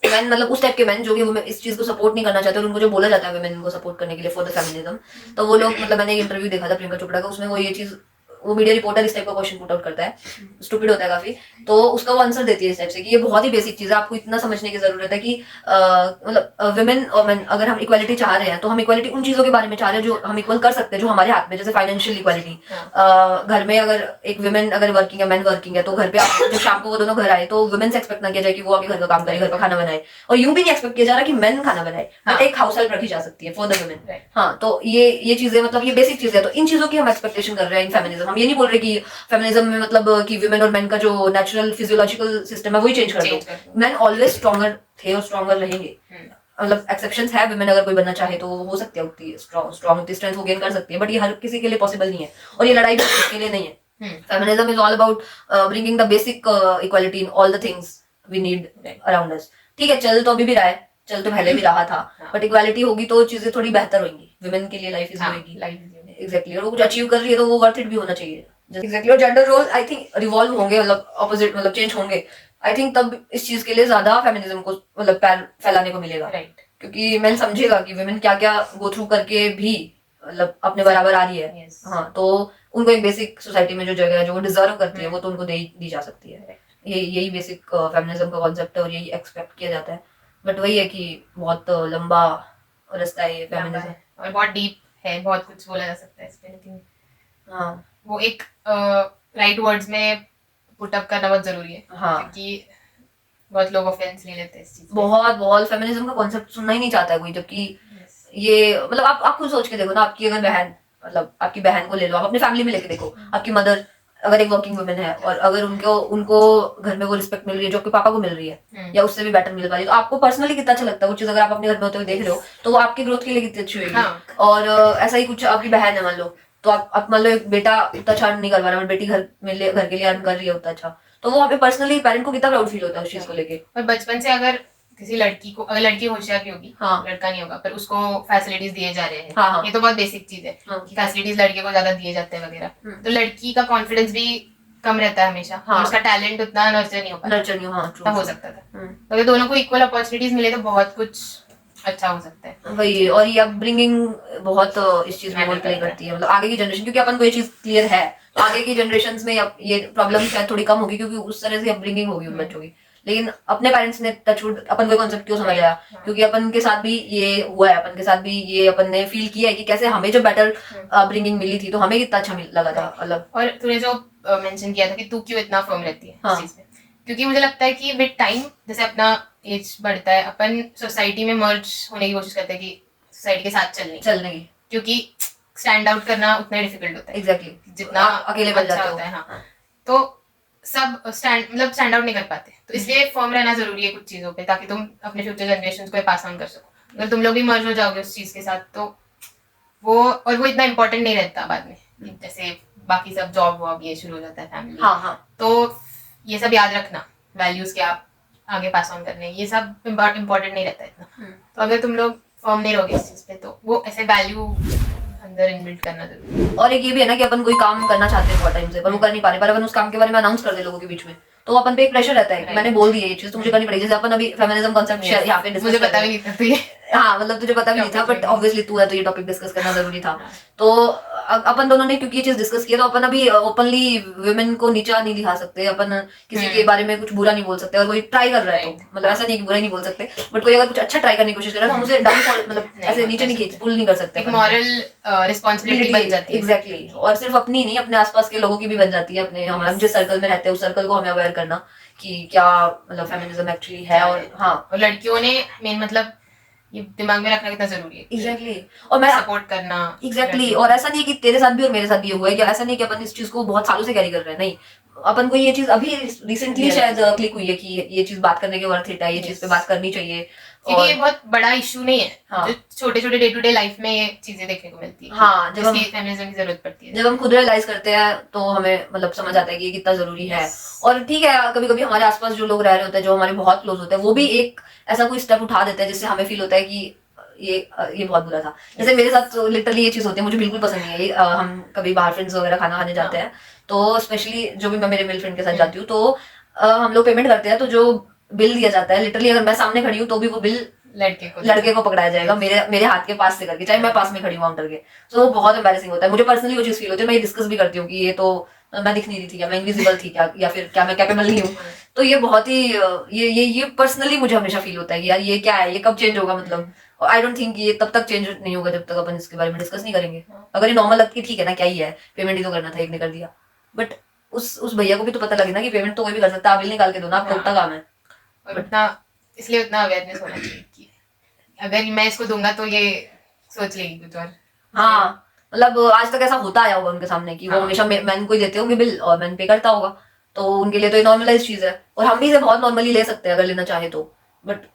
मैन मतलब उस टाइप के मैन जो कि वो इस चीज को सपोर्ट नहीं करना चाहते और उनको जो बोला जाता है वुमेन को सपोर्ट करने के लिए फॉर द फेमिनिज्म, तो वो लोग मतलब मैंने एक इंटरव्यू देखा था प्रियंका चोपड़ा का, उसमें वो ये चीज, वो मीडिया रिपोर्टर इस टाइप का क्वेश्चन पुट आउट करता है, स्टूपिड होता है काफी, तो उसका वो आंसर देती है इस टाइप से कि ये बहुत ही बेसिक चीज है, आपको इतना समझने की जरूरत है कि मतलब वुमेन और मैन अगर हम इक्वालिटी चाह रहे हैं तो हम इक्वालिटी उन चीजों के बारे में चाह रहे हैं जो हम इक्वल कर सकते हैं, जो हमारे हाथ में, जैसे फाइनेंशियल इक्वालिटी। घर में अगर एक वुमेन अगर वर्किंग है, मैन वर्किंग है, तो घर पे आप जब शाम को वो दोनों घर आए तो वुमेन से एक्सपेक्ट ना किया जाए कि वो आके घर का काम करे, घर का खाना बनाए, और यूं भी नहीं एक्सपेक्ट किया जा रहा कि मैन खाना बनाए, बट एक हाउस हेल्प रखी जा सकती है फॉर द वुमेन। Right. हाँ, तो ये चीजें मतलब ये बेसिक चीजें है, तो इन चीजों की हम एक्सपेक्टेशन कर रहे हैं इन फेमिनिज्म। हम ये नहीं बोल रहे कि फेमिनिज्म में मतलब कि वुमेन और मेन का जो नेचुरल फिजियोलॉजिकल सिस्टम है वही चेंज कर Change कर दो। दो। मेन ऑलवेज स्ट्रॉन्गर थे और स्ट्रॉन्गर रहेंगे, मतलब एक्सेप्शंस है, वुमेन अगर कोई बनना चाहे तो हो सकती है, उतनी स्ट्रॉन्ग उतनी स्ट्रेंथ वो गेन कर सकती है, बट ये हर किसी के लिए पॉसिबल नहीं है, और ये लड़ाई भी किसी के लिए नहीं है। Feminism is all about bringing the basic equality in all the things we need around us. ठीक है, चल तो अभी भी रहा है, चल तो पहले भी रहा था, बट इक्वालिटी होगी तो चीजें थोड़ी बेहतर होंगी, वुमेन के लिए लाइफ इज होगी। एग्जैक्टली, और वो कुछ अचीव कर रही है तो वो वर्थ इट भी होना चाहिए। एग्जैक्टली, और gender role I think revolve होंगे, मतलब ऑपोजिट मतलब चेंज होंगे, आई थिंक तब इस चीज के लिए ज्यादा फेमिनिज्म को मतलब पैर फैलाने को मिलेगा, राइट। क्योंकि मैन समझेगा कि वुमेन क्या क्या गो थ्रू करके भी मतलब अपने बराबर आ रही है। Yes. हाँ, तो उनको एक बेसिक सोसाइटी में जो जगह है जो वो डिजर्व करती है वो तो उनको दी जा सकती है। यही बेसिक फेमिनिज्म का कॉन्सेप्ट है और यही एक्सपेक्ट किया जाता है, बट वही है कि बहुत लंबा रास्ता है ये फेमिनिज्म, और बहुत डीप है, बहुत कुछ बोला जा सकता है इस पे, लेकिन हाँ वो एक राइट वर्ड्स में पुट अप करना बहुत जरूरी है। हाँ, क्योंकि बहुत लोग ऑफेंस नहीं लेते इस चीज पे। बहुत फेमिनिज्म का कॉन्सेप्ट सुनना ही नहीं चाहता है कोई, जबकि ये मतलब आप खुद सोच के देखो ना, आपकी अगर बहन, मतलब आपकी बहन को ले लो, आप अपनी फैमिली में लेके देखो, आपकी मदर अगर एक वर्किंग वुमेन है और अगर उनको घर में वो रिस्पेक्ट मिल रही है जो आपके पापा को मिल रही है या उससे भी बेटर मिल पा रही है, तो आपको पर्सनली कितना अच्छा लगता है वो चीज। अगर आप अपने घर में होते हुए देख रहे हो तो वो आपकी ग्रोथ के लिए कितनी अच्छी होगी। हाँ। और ऐसा ही कुछ आपकी बहन है मान लो, तो आप मान लो एक बेटा उतना अच्छा नहीं कर पा रहा है, बेटी घर के लिए अर्न कर रही है उतना अच्छा, तो वो हमें पर्सनली पेरेंट को कितना प्राउड फील होता है उस चीज को लेके। और बचपन से अगर किसी लड़की को, अगर लड़की होशियार भी होगी, हाँ। लड़का नहीं होगा, पर उसको फैसिलिटीज दिए जा रहे हैं, हाँ। ये तो बहुत बेसिक चीज है हाँ। कि फैसिलिटीज लड़के को ज्यादा दिए जाते हैं वगैरह, तो लड़की का कॉन्फिडेंस भी कम रहता है हमेशा। हाँ। और उसका टैलेंट उतना नर्चर नहीं हो पाता, नर्चर नहीं, हाँ तब हो सकता था। तो अगर दोनों को इक्वल अपॉर्चुनिटीज मिले तो बहुत कुछ अच्छा हो सकता है। वही, और ये अपब्रिंगिंग बहुत इस चीज में रोल प्ले करती है, मतलब आगे की जनरेशन, क्योंकि अपन को ये चीज क्लियर है तो आगे की जनरेशन में ये प्रॉब्लम शायद थोड़ी कम होगी, क्योंकि उस तरह से अपब्रिंगिंग होगी उन बच्चों की। लेकिन अपने पेरेंट्स ने टचवुड अपन को कॉन्सेप्ट क्यों समझाया, क्योंकि अपन के साथ भी ये हुआ है, अपन के साथ भी ये अपन ने फील किया है कि कैसे हमें जो बेटर अपब्रिंगिंग मिली थी तो हमें कितना अच्छा लगा था। मतलब और तूने जो मेंशन किया था कि तू क्यों इतना फर्म रहती है इस चीज में, क्योंकि मुझे लगता है कि विद टाइम जैसे अपना एज बढ़ता है, अपन सोसाइटी में मर्ज होने की कोशिश करते हैं कि सोसाइटी के साथ चलने की, क्योंकि स्टैंड आउट करना उतना डिफिकल्ट होता है। एग्जैक्टली, जितना अकेले बन अच्छा जाते होता है। हाँ, तो सब स्टैंड आउट नहीं कर पाते, तो इसलिए फर्म रहना जरूरी है कुछ चीजों पे, ताकि तुम अपने फ्यूचर जनरेशन को पास ऑन कर सको। अगर तुम लोग भी मर्ज हो जाओगे उस चीज के साथ तो वो इतना इम्पोर्टेंट नहीं रहता बाद में, जैसे बाकी सब जॉब वॉब ये शुरू हो जाता है, फैमिली। हाँ। तो ये सब याद रखना, वैल्यूज के आप आगे पास ऑन करने, ये सब इम्पोर्टेंट नहीं रहता इतना। तो अगर तुम लोग फर्म नहीं रहोगे इस चीज पे तो वो ऐसे वैल्यू अंदर इनबिल्ट करना जरूरी है। और एक ये भी है ना कि अपन कोई काम करना चाहते हैं बहुत टाइम से, पर वो कर नहीं पा रहे, पर अपन उस काम के बारे में अनाउंस कर दे लोगों के बीच में, तो अपन पे एक प्रेशर रहता है कि मैंने बोल दिया ये चीज तो मुझे करनी पड़ेगी। जैसे अपन अभी फेमिनिज्म कॉन्सेप्ट यहाँ पे मुझे पता भी नहीं था तो ये हाँ, मतलब तुझे पता भी नहीं था, बट ऑब्वियसली तू है तो ये टॉपिक डिस्कस करना जरूरी था। तो अपन दोनों ने क्योंकि ये चीज डिस्कस किया तो अपन अभी ओपनली वुमेन को नीचा नहीं दिखा सकते, अपन किसी के बारे में कुछ बुरा नहीं बोल सकते। और कोई ट्राई कर रहा है तो मतलब ऐसा नहीं कि बुरा नहीं बोल सकते, बट कोई अगर कुछ अच्छा ट्राई करने की कोशिश कर रहा है तो हम उसे डाउन मतलब ऐसे नीचे नहीं खींच पुल नहीं कर सकते। एक मॉरल रिस्पॉन्सिबिलिटी बन जाती है। एग्जैक्टली, और सिर्फ अपनी नहीं, अपने आसपास के लोगों की भी बन जाती है। अपने हम जिस सर्कल में रहते हैं उस सर्कल को हमें अवेयर करना कि क्या मतलब फेमिनिज्म एक्चुअली है। और हाँ, और लड़कियों ने मेन मतलब ये दिमाग में रखना कितना जरूरी है। एग्जैक्टली, और मैं सपोर्ट करना। एग्जैक्टली, और ऐसा नहीं है कि तेरे साथ भी और मेरे साथ भी हुआ है, कि ऐसा नहीं कि अपन इस चीज को बहुत सालों से कैरी कर रहे हैं, नहीं, अपन को ये चीज अभी रिसेंटली शायद क्लिक हुई है कि ये चीज बात करने के वर्थ इट है, ये चीज पे बात करनी चाहिए। क्योंकि ये बहुत बड़ा इशू नहीं है। हाँ। जो छोटे छोटे डे टू डे लाइफ में ये चीजें देखने को मिलती है। हाँ, जब हम फेमिनिज्म की जरूरत पड़ती है, जब हम खुद रियलाइज करते हैं तो हमें मतलब समझ आता है कि ये कितना जरूरी है। और ठीक है, कभी कभी हमारे आसपास जो लोग रह रहे होते हैं, जो हमारे बहुत क्लोज होते हैं, वो भी एक ऐसा कोई स्टेप उठा देते हैं जिससे हमें फील होता है कि ये बहुत बुरा था। जैसे मेरे साथ लिटरली ये चीज होती है, मुझे बिल्कुल पसंद नहीं है ये। हम कभी बाहर फ्रेंड्स वगैरह खाना खाने जाते हैं तो स्पेशली जो भी मैं मेरे मेल फ्रेंड के साथ जाती हूँ तो हम लोग पेमेंट करते हैं, तो जो बिल दिया जाता है लिटरली अगर मैं सामने खड़ी हूँ तो भी वो बिल लड़के को पकड़ाया जाएगा मेरे हाथ के पास से करके, चाहे मैं पास में खड़ी हूँ काउंटर के। तो बहुत एम्बैरेसिंग होता है। मुझे पर्सनली वो चीज फील होती है। मैं ये डिस्कस भी करती हूँ कि ये तो मैं दिख नहीं रही थी क्या, मैं इनविजिबल थी क्या, या फिर क्या मैं कैपेबल नहीं हूँ। तो ये बहुत ही ये पर्सनली मुझे हमेशा फील होता है कि यार ये क्या है, ये कब चेंज होगा। मतलब आई डोंट थिंक ये तब तक चेंज नहीं होगा जब तक अपन इसके बारे में डिस्कस नहीं करेंगे। अगर ये नॉर्मल लगती है ठीक है ना, क्या ही है, पेमेंट ही तो करना था, एक ने कर दिया। बट उस भैया को भी तो पता लगे ना कि पेमेंट तो कोई भी कर सकता है, बिल निकाल के दो ना, आपका उतना काम है। और इसलिए उतना अवेयरनेस होना चाहिए कि अगर मैं इसको दूंगा तो ये सोच लेगी कुछ और। हाँ, मतलब आज तक ऐसा होता आया होगा उनके सामने कि वो हमेशा मैन को ही देते होंगे बिल और मैन पे करता होगा, तो उनके लिए तो ये नॉर्मलाइज चीज है। और हम भी इसे बहुत नॉर्मली ले सकते हैं अगर लेना चाहे तो। बट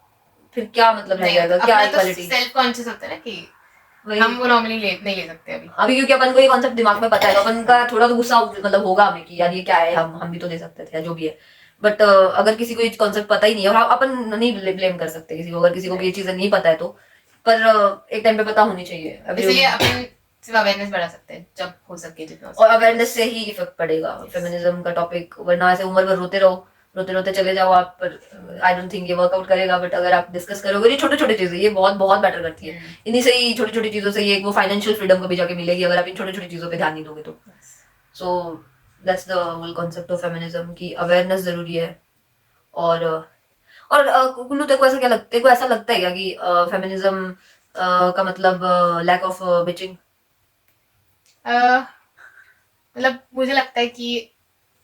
फिर क्या मतलब रह जाएगा, क्या इक्वालिटी। सेल्फ कॉन्शियस होता है ना कि हम वो नॉर्मली नहीं ले सकते अभी क्योंकि अपन को ये कॉन्सेप्ट दिमाग में पता है, तो अपन का थोड़ा तो गुस्सा मतलब होगा हमें कि यार ये क्या है, हम भी तो दे सकते थे, जो भी है। बट अगर किसी को ये कॉन्सेप्ट पता ही नहीं है, और अपन नहीं ब्लेम कर सकते किसी को, अगर किसी को ये चीजें नहीं पता है तो, पर एक टाइम पे पता होनी चाहिए। इसलिए अपन सिर्फ अवेयरनेस बढ़ा सकते हैं जब हो सके जितना, और अवेयरनेस से ही इफेक्ट पड़ेगा फेमिनिज्म का टॉपिक। वरना ऐसे उम्र भर रोते रोते चले जाओ आप, पर आई डोंट थिंक ये वर्कआउट करेगा। बट अगर आप डिस्कस करोगे, ये छोटे छोटे चीजें ये बहुत बहुत बेटर करती है। इन्हीं से ही छोटी छोटी चीजों से ये वो फाइनेंशियल फ्रीडम कभी जाके मिलेगी अगर आप इन छोटी छोटी चीजों पे ध्यान नहीं दोगे तो। So that's the whole concept of feminism की अवेयरनेस जरूरी है। और कुल्लू तेरे को ऐसा लगता है क्या कि फेमिनिज्म का मतलब लैक ऑफ बिचिंग? मतलब मुझे लगता है कि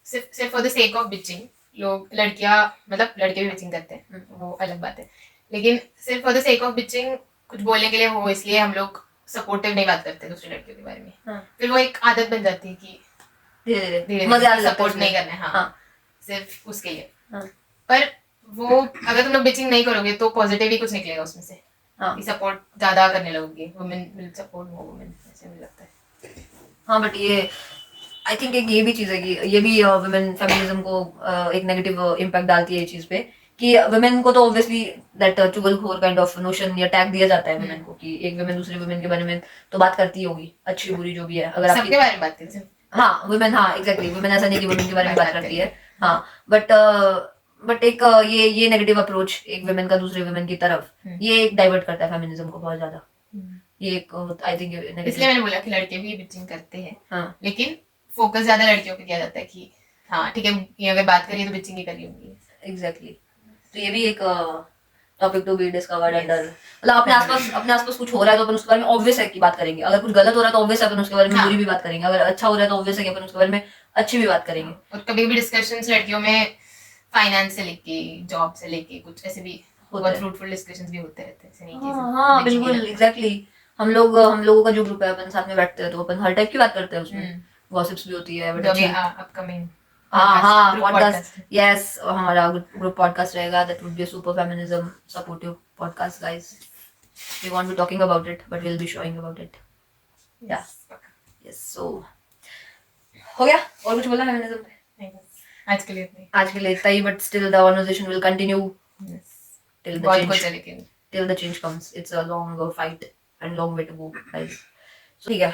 सिर्फ for the sake of bitching लोग लड़कियां, मतलब लड़के भी बिचिंग करते हैं, वो अलग बात है। लेकिन सिर्फ for the sake of bitching कुछ बोलने के लिए हो, इसलिए हम लोग सपोर्टिव नहीं बात करते दूसरी लड़कियों के बारे में। फिर वो एक आदत बन जाती है कि धीरे सपोर्ट नहीं करना है। हाँ, सिर्फ उसके लिए। पर वो अगर तुम लोग बिचिंग नहीं करोगे तो पॉजिटिव ही कुछ निकलेगा उसमें से। सपोर्ट ज्यादा करने लगोगे, women will support more women, ऐसे मुझे लगता है। हाँ, बट ये आई थिंक एक ये भी चीज है कि ये भी वुमेन फेमिनिज्म को एक नेगेटिव इम्पैक्ट डालती है ये चीज पे कि वुमेन को तो ऑब्वियसली दैट चुगलखोर काइंड ऑफ नोशन या टैग दिया जाता है वुमेन को कि एक वुमेन दूसरी वुमेन के बारे में तो बात करती होगी, अच्छी बुरी जो भी है। अगर सबके बारे में बात करती है। हाँ, वुमेन, हाँ एग्जैक्टली, वुमेन ऐसा नहीं कि वुमेन के बारे में बात करती है। हाँ, बट एक ये नेगेटिव अप्रोच एक वुमेन का दूसरे वुमेन की तरफ, ये एक डाइवर्ट करता है फेमिनिज्म को बहुत ज्यादा। ये एक आई थिंक इसलिए मैंने बोला कि लड़के भी बिचिंग करते हैं, लेकिन फोकस ज्यादा लड़कियों पे किया जाता है कि हाँ ठीक है, ये अगर बात करिए तो बिचिंग ही करी होंगी। एग्जैक्टली। तो ये भी एक topic to be discovered under, मतलब अपने आसपास कुछ हो रहा है तो अपन उसके बारे में ऑब्वियस है कि बात करेंगे। अगर कुछ गलत हो रहा है तो ऑब्वियस है अपन उसके बारे में बुरी भी बात करेंगे। अगर अच्छा हो रहा है तो ऑब्वियस है कि अपन उसके बारे में अच्छी भी बात करेंगे। और कभी भी डिस्कशंस लड़कियों में फाइनेंस से लेके जॉब से लेके कुछ ऐसे भी बहुत फ्रूटफुल डिस्कशंस भी होते रहते हैं। ऐसे नहीं कि हाँ बिल्कुल एग्जैक्टली। हम लोगों का जो ग्रुप है अपन साथ में बैठते हैं तो अपन हर टाइप की बात करते हैं उसमें, गॉसिप्स भी होती है। बट अपकमिंग पॉडकास्ट, यस, हमारा ग्रुप पॉडकास्ट रहेगा, that would be a super feminism supportive podcast guys. We won't be talking about it but we will be showing about it. Yes, so हो गया। और कुछ बोलना फेमिनिज्म पे? आज के लिए इतना ही, but still the conversation will continue till the change comes. It's a long fight and long way to go guys. So ठीक है,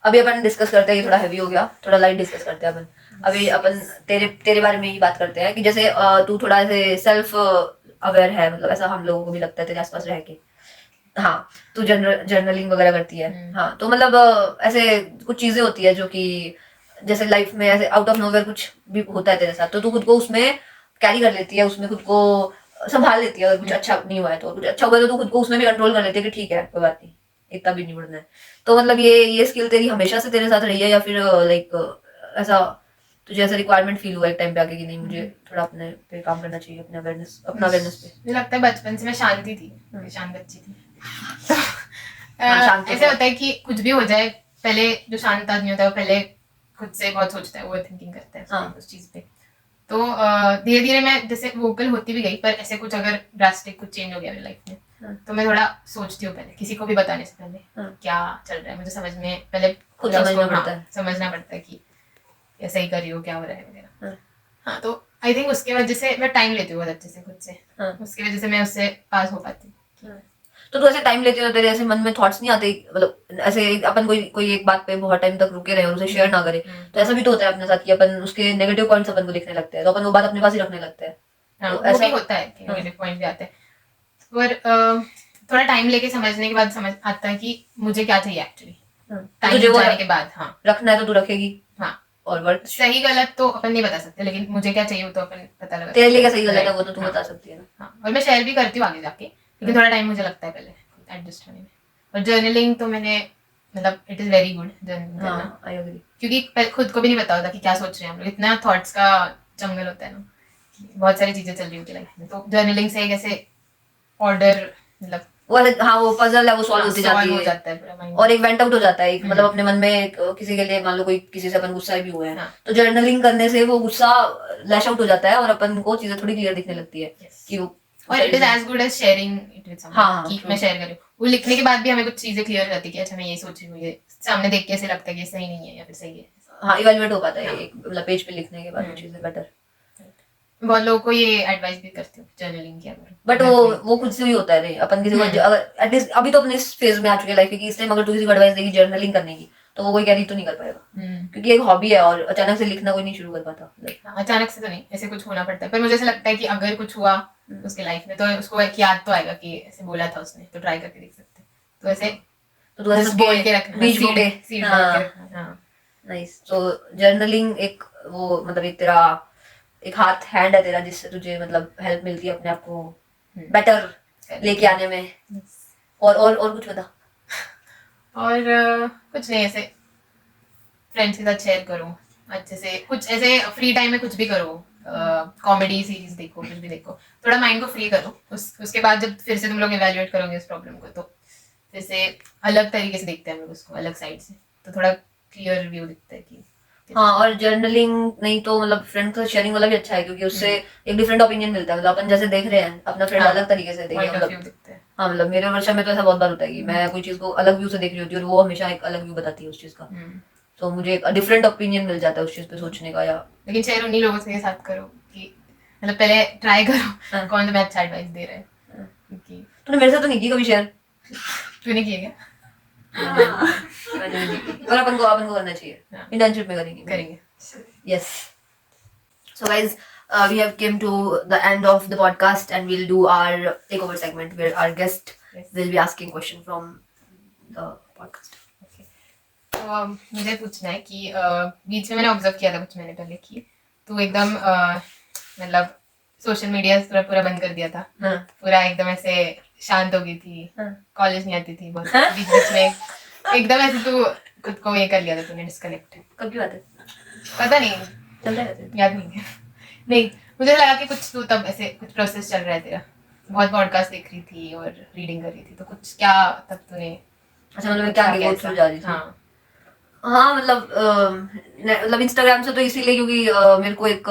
अभी अपन डिस्कस करते हैं, ये थोड़ा हैवी हो गया, थोड़ा लाइट डिस्कस करते हैं अपन। अभी अपन तेरे बारे में ही बात करते हैं कि जैसे तू थोड़ा ऐसे सेल्फ अवेयर है, मतलब ऐसा हम लोगों को भी लगता है तेरे आसपास रह के। हाँ, तू जर्नलिंग वगैरह करती है। हाँ, तो मतलब ऐसे कुछ चीजें होती है जो कि जैसे लाइफ में ऐसे आउट ऑफ नोवेयर कुछ भी होता है तेरे साथ, तो तू खुद को उसमें कैरी कर लेती है, उसमें खुद को संभाल लेती है। अगर कुछ अच्छा नहीं हुआ है तो, कुछ अच्छा हुआ है तो खुद को उसमें भी कंट्रोल कर लेती है कि ठीक है कोई बात नहीं, इतना भी नहीं बढ़ना है। तो मतलब ये स्किल तेरी हमेशा से तेरे साथ रही है या फिर लाइक ऐसा तुझे ऐसा रिक्वायरमेंट फील हुआ एक टाइम पे आके कि नहीं मुझे थोड़ा अपने पे काम करना चाहिए, अपना अवेयरनेस पे? मुझे लगता है बचपन से मैं शांति थी, शांत बच्ची थी। ऐसे होता है कि कुछ भी हो जाए, पहले जो शांत आदमी होता है वो पहले खुद से बहुत सोचता है, ओवर थिंकिंग करता है हाँ। उस चीज पे। तो धीरे धीरे मैं जैसे वोकल होती भी गई, पर ऐसे कुछ अगर ड्रास्टिक कुछ चेंज हो गया मेरी लाइफ में, हाँ। तो मैं थोड़ा सोचती हूँ पहले, किसी को भी बताने से पहले हाँ। क्या चल रहा है मुझे समझ में, पहले खुद पूरा समझना उसको, पड़ता हाँ, है। समझना पड़ता है कि ये सही कर रही हो, क्या हो रहा है वगैरह। हाँ। हाँ, तो आई थिंक उसके वजह से मैं टाइम लेती हूँ बहुत अच्छे से खुद से, हाँ। उसकी वजह से मैं उससे पास हो पाती हूँ। तो तू ऐसे टाइम लेते हो, तेरे ऐसे मन में थॉट्स नहीं आते, मतलब ऐसे अपन कोई एक बात पे बहुत टाइम तक रुके रहे और उसे शेयर ना करे, तो ऐसा भी तो होता है अपने साथ कि अपन उसके नेगेटिव पॉइंट्स अपन को दिखने लगते हैं, तो अपन वो बात अपने पास ही रखने लगते हैं। हाँ, तो वो ऐसा भी होता है कि नेगेटिव पॉइंट भी आते हैं, पर थोड़ा टाइम लेके समझने के बाद समझ आता है कि मुझे क्या चाहिए एक्चुअली, तो टाइम तुझे वो जाने के बाद। हाँ, रखना है तो तू रखेगी। हाँ, और वर्ड सही गलत तो अपन नहीं बता सकते, लेकिन मुझे क्या चाहिए वो तो अपन पता लगा तेरे लिए क्या सही गलत है Right, वो तो तू हाँ, बता सकती है ना। हाँ, और मैं शेयर भी करती हूँ आगे जाके, लेकिन थोड़ा टाइम मुझे लगता है पहले एडजस्ट होने में। और जर्नलिंग तो मैंने मतलब it is very good journaling करना, हाँ, आई एग्री। क्योंकि खुद को भी नहीं पता होता कि क्या सोच रहे हैं हम लोग, इतना थॉट्स का जंगल होता है ना, कि बहुत सारी चीजें चल रही होती है लाइफ में, तो जर्नलिंग से एक ऐसे ऑर्डर मतलब हाँ, वो पजल है वो सॉल्व होती सॉल्व जाती हो है जाता है पूरा माइंड। और एक वेंट आउट हो जाता है एक, मतलब अपने मन में किसी के लिए मान लो कोई किसी से अपन गुस्सा भी हुए हैं, हाँ। तो जर्नलिंग करने से वो गुस्सा लैश आउट हो जाता है और अपन को चीजें थोड़ी क्लियर दिखने लगती है कि वो, और it is as good as sharing it with someone, हाँ, कि true. मैं शेयर करूँ, वो लिखने के बाद भी हमें कुछ चीजें क्लियर हो जाती है कि अच्छा मैं ये सोच रही हूँ, ये सामने देख के ऐसे लगता है कि ये सही नहीं है या फिर सही है। हाँ, इवेलुएट हो पाता है एक मतलब पेज पे लिखने के बाद वो चीजें बेटर। बहुत लोगों को ये एडवाइस भी करती हूँ जर्नलिंग किया करो, बट वो खुद से ही होता है रे, अपन किसी को अगर एटलीस्ट अभी तो अपने इस फेज में आ चुके हैं लाइफ की, इस टाइम अगर तू किसी को एडवाइस देगी जर्नलिंग करने की तो वो कोई कैरी तो नहीं कर पाएगा, क्योंकि एक हॉबी है और अचानक से लिखना कोई नहीं शुरू कर पाता। हाँ, अचानक से तो नहीं, ऐसे कुछ होना पड़ता है, पर मुझे ऐसा लगता है कि अगर कुछ हुआ उसके लाइफ में तो उसको एक याद तो आएगा कि ऐसे बोला था उसने, तो ट्राई करके देख सकते हैं, तो ऐसे तो तू ऐसे just बोल के रखना, बीज seed- बोके seed डाल के रखना। हाँ, नाइस। तो जर्नलिंग एक वो मतलब एक तेरा एक हाथ हैंड है तेरा जिससे तुझे मतलब हेल्प मिलती है अपने आप को बेटर लेके आने में। और कुछ बता। और कुछ नहीं, ऐसे फ्रेंड्स के साथ शेयर करो अच्छे से, कुछ ऐसे फ्री टाइम में कुछ भी करो, कॉमेडी सीरीज देखो, कुछ भी देखो, थोड़ा माइंड को फ्री करो। उसके बाद जब फिर से तुम लोग इवेल्युएट करोगे उस प्रॉब्लम को, तो फिर से अलग तरीके से देखते हैं हम लोग उसको, अलग साइड से, तो थोड़ा क्लियर व्यू दिखता है कि हाँ, और जर्नलिंग नहीं तो मतलब फ्रेंड को शेयरिंग वाला भी अच्छा है, क्योंकि उससे एक डिफरेंट ओपिनियन मिलता है, मतलब अपन जैसे देख रहे हैं अपना फ्रेंड अलग तरीके से देखे, पॉइंट ऑफ व्यू मतलब दिखता है। हाँ, मतलब मेरे वर्षा में तो ऐसा बहुत बार होता है कि मैं कोई चीज को अलग व्यू से देख रही होती हूँ और वो हमेशा एक अलग व्यू बताती है उस चीज का, तो मुझे एक डिफरेंट ओपिनियन मिल जाता है उस चीज पे सोचने का। या लेकिन शेयर उन्हीं लोगों के साथ करो कि मतलब पहले ट्राई करो कौन तुम्हें अच्छा एडवाइस दे रहा है, क्योंकि तूने मेरे साथ तो नहीं की कभी शेयर? तूने किया क्या? मैंने नहीं की। और अपन को करना चाहिए, इंटर्नशिप में करेंगे। Yes. So guys, we have came to the end of the podcast and we'll do our takeover segment where our guest will be asking question from the podcast. तो मुझे पूछना है कि बीच में मैंने ऑब्जर्व किया था कुछ महीने पहले कि तू एकदम मतलब सोशल मीडिया पूरा बंद कर दिया था, पूरा एकदम ऐसे शांत हो गई थी, कॉलेज नहीं आती थी बहुत, बीच में एकदम ऐसे तू खुद को ये कर लिया था तूने, डिस्कनेक्ट। कब की बात है? पता नहीं, चलता रहता है। याद नहीं है। नहीं, मुझे लगा कि कुछ तू तब ऐसे कुछ प्रोसेस चल रहा है तेरा, बहुत पॉडकास्ट देख रही थी और रीडिंग कर रही थी, तो कुछ क्या तब तूने, अच्छा, मतलब क्या आगे go through जा रही थी? हाँ, मतलब इंस्टाग्राम से तो इसीलिए क्योंकि मेरे को एक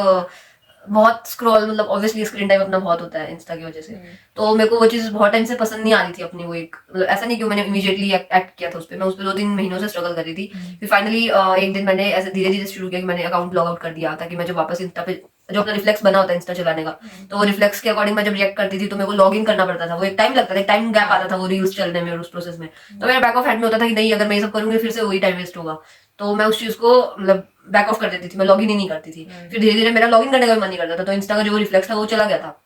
बहुत स्क्रॉल मतलब ऑब्वियसली स्क्रीन टाइम अपना बहुत होता है इंस्टा की वजह से, तो मेरे को वो चीज बहुत टाइम से पसंद नहीं आ रही थी अपनी, वो एक मतलब ऐसा नहीं कि मैंने इमीडिएटली एक्ट किया था उस पर, मैं उस पर 2-3 महीनों से स्ट्रगल कर रही थी। फिर फाइनली एक दिन मैंने ऐसे धीरे धीरे शुरू किया कि मैंने अकाउंट लॉग आउट कर दिया ताकि मैं जब वापस इंस्टा पे जो अपना रिफ्लेक्स बना होता है इंस्टा चलाने का, तो वो रिफ्लेक्स के अकॉर्डिंग मैं जब रिएक्ट करती थी तो मेरे को लॉग इन करना पड़ता था, वो एक टाइम लगता था, एक टाइम गैप आता था वो रील्स चलने में और उस प्रोसेस में, तो मेरे बैक ऑफ हेड में होता था कि नहीं अगर मैं ये सब करूंगी फिर से वही टाइम वेस्ट होगा, तो मैं उस चीज को मतलब बैक ऑफ कर देती थी, मैं लॉगिन ही नहीं करती थी। फिर धीरे धीरे मेरा लॉगिन करने का भी मन नहीं करता था, तो इंस्टा का जो रिफ्लेक्स था वो चला गया था,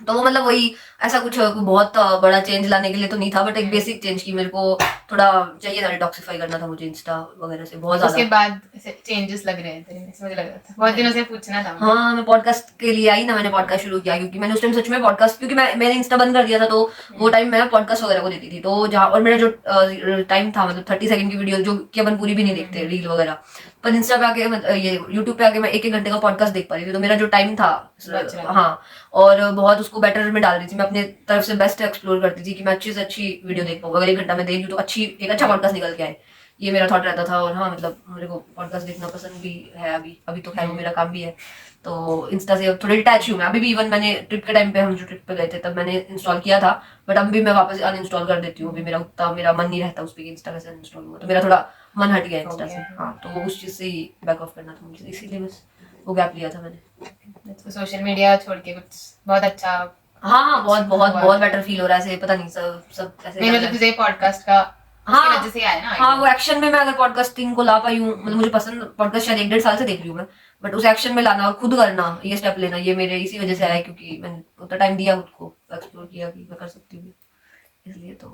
तो वो मतलब वही ऐसा कुछ बहुत बड़ा चेंज लाने के लिए तो नहीं था, बट एक बेसिक चेंज की मेरे को थोड़ा चाहिए था, डिटॉक्सिफाई करना था मुझे इंस्टा वगैरह से बहुत ज्यादा। उसके बाद ऐसे चेंजेस लग रहे हैं तेरे में, मुझे लग रहा था बहुत दिनों से पूछना था। हाँ, मैं पॉडकास्ट के लिए आई ना, मैंने पॉडकास्ट शुरू किया क्योंकि मैंने उस टाइम सच में पॉडकास्ट, क्योंकि मैंने इंस्टा बंद कर दिया था, तो वो टाइम मैं पॉडकास्ट वगैरह को देती थी, तो जहाँ और मेरा जो टाइम था मतलब 30 सेकंड की वीडियो जो कि अपन पूरी भी नहीं देखते रील वगैरह, पर इंस्टा पे आके ये यूट्यूब पे आके मैं 1-1 घंटे का पॉडकास्ट देख पा रही थी, तो मेरा जो टाइम था हाँ, और बहुत उसको बेटर में डाल रही थी, मैं अपने तरफ से बेस्ट एक्सप्लोर करती थी कि मैं अच्छी से अच्छी वीडियो देख पाऊँ, अगर 1 घंटा में देख लूँ तो एक अच्छा पॉडकास्ट निकल के आए, ये मेरा थॉट रहता था। और हाँ मतलब मेरे को पॉडकास्ट देखना पसंद भी है अभी तो खैर वो मेरा काम भी है, तो इंस्टा से थोड़ी डिटैच हूँ मैं अभी भी। इवन मैंने ट्रिप के टाइम पे, हम जो ट्रिप पे गए थे तब मैंने इंस्टॉल किया था, बट अब भी मैं वापस अनइंस्टॉल कर देती हूँ। अभी मेरा मन नहीं रहता उस पर इंस्टा कैसे अनइंस्टॉल हुआ, तो मेरा थोड़ा मन हट गया इंस्टा से। हाँ तो उस चीज से ही बैक ऑफ करना था मुझे, इसीलिए बस वो गैप लिया था मैंने। तो सोशल मीडिया छोड़ के कुछ बहुत अच्छा, हाँ बहुत बहुत बहुत बेटर फील हो रहा है ऐसे, पता नहीं सब ऐसे नहीं मतलब तुझे पॉडकास्ट का उसकी वजह से आया ना हाँ idea। वो एक्शन में मैं अगर पॉडकास्टिंग को ला पाई हूँ, मतलब मुझे पसंद पॉडकास्ट शायद 1-1.5 साल से देख रही हूँ मैं, बट उस एक्शन में लाना और खुद करना, ये स्टेप लेना, ये मेरे इसी वजह से आया क्योंकि मैंने उतना टाइम दिया खुद को, एक्सप्लोर किया कि मैं कर सकती हूँ, इसलिए तो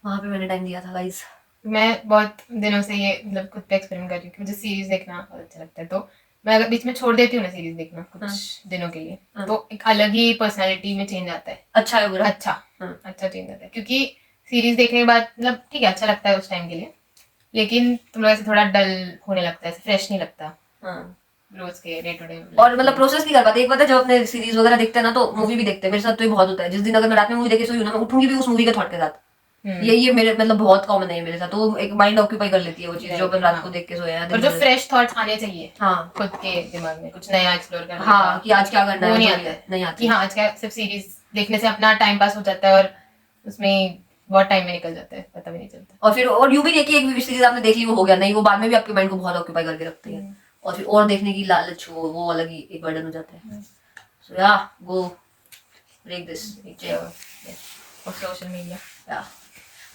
वहाँ पे मैंने टाइम दिया था गाइस। मैं बहुत दिनों से ये मतलब खुद पे एक्सपेरिमेंट कर रही हूँ कि मुझे सीरीज देखना बहुत अच्छा लगता है, तो मैं अगर बीच में छोड़ देती हूँ ना सीरीज देखना कुछ दिनों के लिए, तो एक अलग ही पर्सनालिटी में चेंज आता है। अच्छा है बुरा? अच्छा चेंज आता है, क्योंकि सीरीज देखने के बाद मतलब ठीक है अच्छा लगता है उस टाइम के लिए, लेकिन तुम लोग ऐसे थोड़ा डल होने लगता है, फ्रेश नहीं लगता रोज के डे टू डे। और मतलब प्रोसेस नहीं कर पाते। एक बात है जब अपने सीरीज वगैरह देखते हैं ना, तो मूवी भी देखते हैं, मेरे साथ तो ये बहुत होता है। जिस दिन अगर मैं रात में मूवी देखे सोई हूँ ना, मैं उठूंगी भी उस मूवी के थॉट के साथ। ये मेरे मतलब बहुत कॉमन है मेरे साथ, तो एक माइंड ऑक्यूपाई कर लेती है वो चीज जो अपन रात को देख के सोए हैं। और जो फ्रेश थॉट्स आने चाहिए हाँ खुद के दिमाग में, कुछ नया एक्सप्लोर करने हाँ कि आज क्या करना है, वो नहीं जो आता भी है। नहीं आती। कि हाँ आज क्या सिर्फ सीरीज देखने से अपना टाइम पास हो जाता है और उसमें बहुत टाइम में निकल जाता है, पता भी नहीं चलता। और फिर और यूं भी नहीं कि एक भी सीरीज आपने देख ली वो हो गया, नहीं, वो बाद में भी आपके माइंड को बहुत ऑक्यूपाई करके रखती है, और फिर और देखने की लालच हो, वो अलग ही एक बर्डन हो जाता है। सो या गो ब्रेक दिस और सोशल मीडिया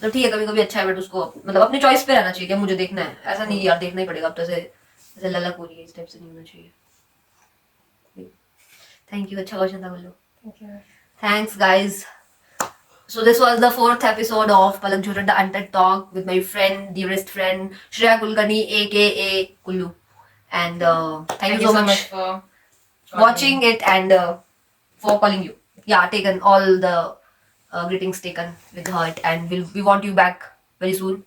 तो ठीक है, कभी कभी अच्छा है, बट उसको मतलब अपने चॉइस पे रहना चाहिए कि मुझे देखना है, ऐसा नहीं यार देखना ही पड़ेगा अब तो, ऐसे ललक हो रही है, इस टाइप से नहीं होना चाहिए। थैंक यू, अच्छा क्वेश्चन था बोलो। Thanks guys. So this was the 4th episode of Palak Jhota the Unted Talk with my friend, dearest friend Shreya Kulkarni aka Kullu, and thank you so much for watching it and for calling you. Yeah, taken all the greetings taken with heart, and we want you back very soon.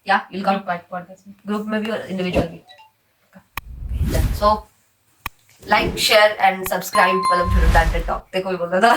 Yeah, you'll come group में भी और individual भी. So like, share and subscribe Palak Jhota the Unted Talk. देखो भी बोल रहा था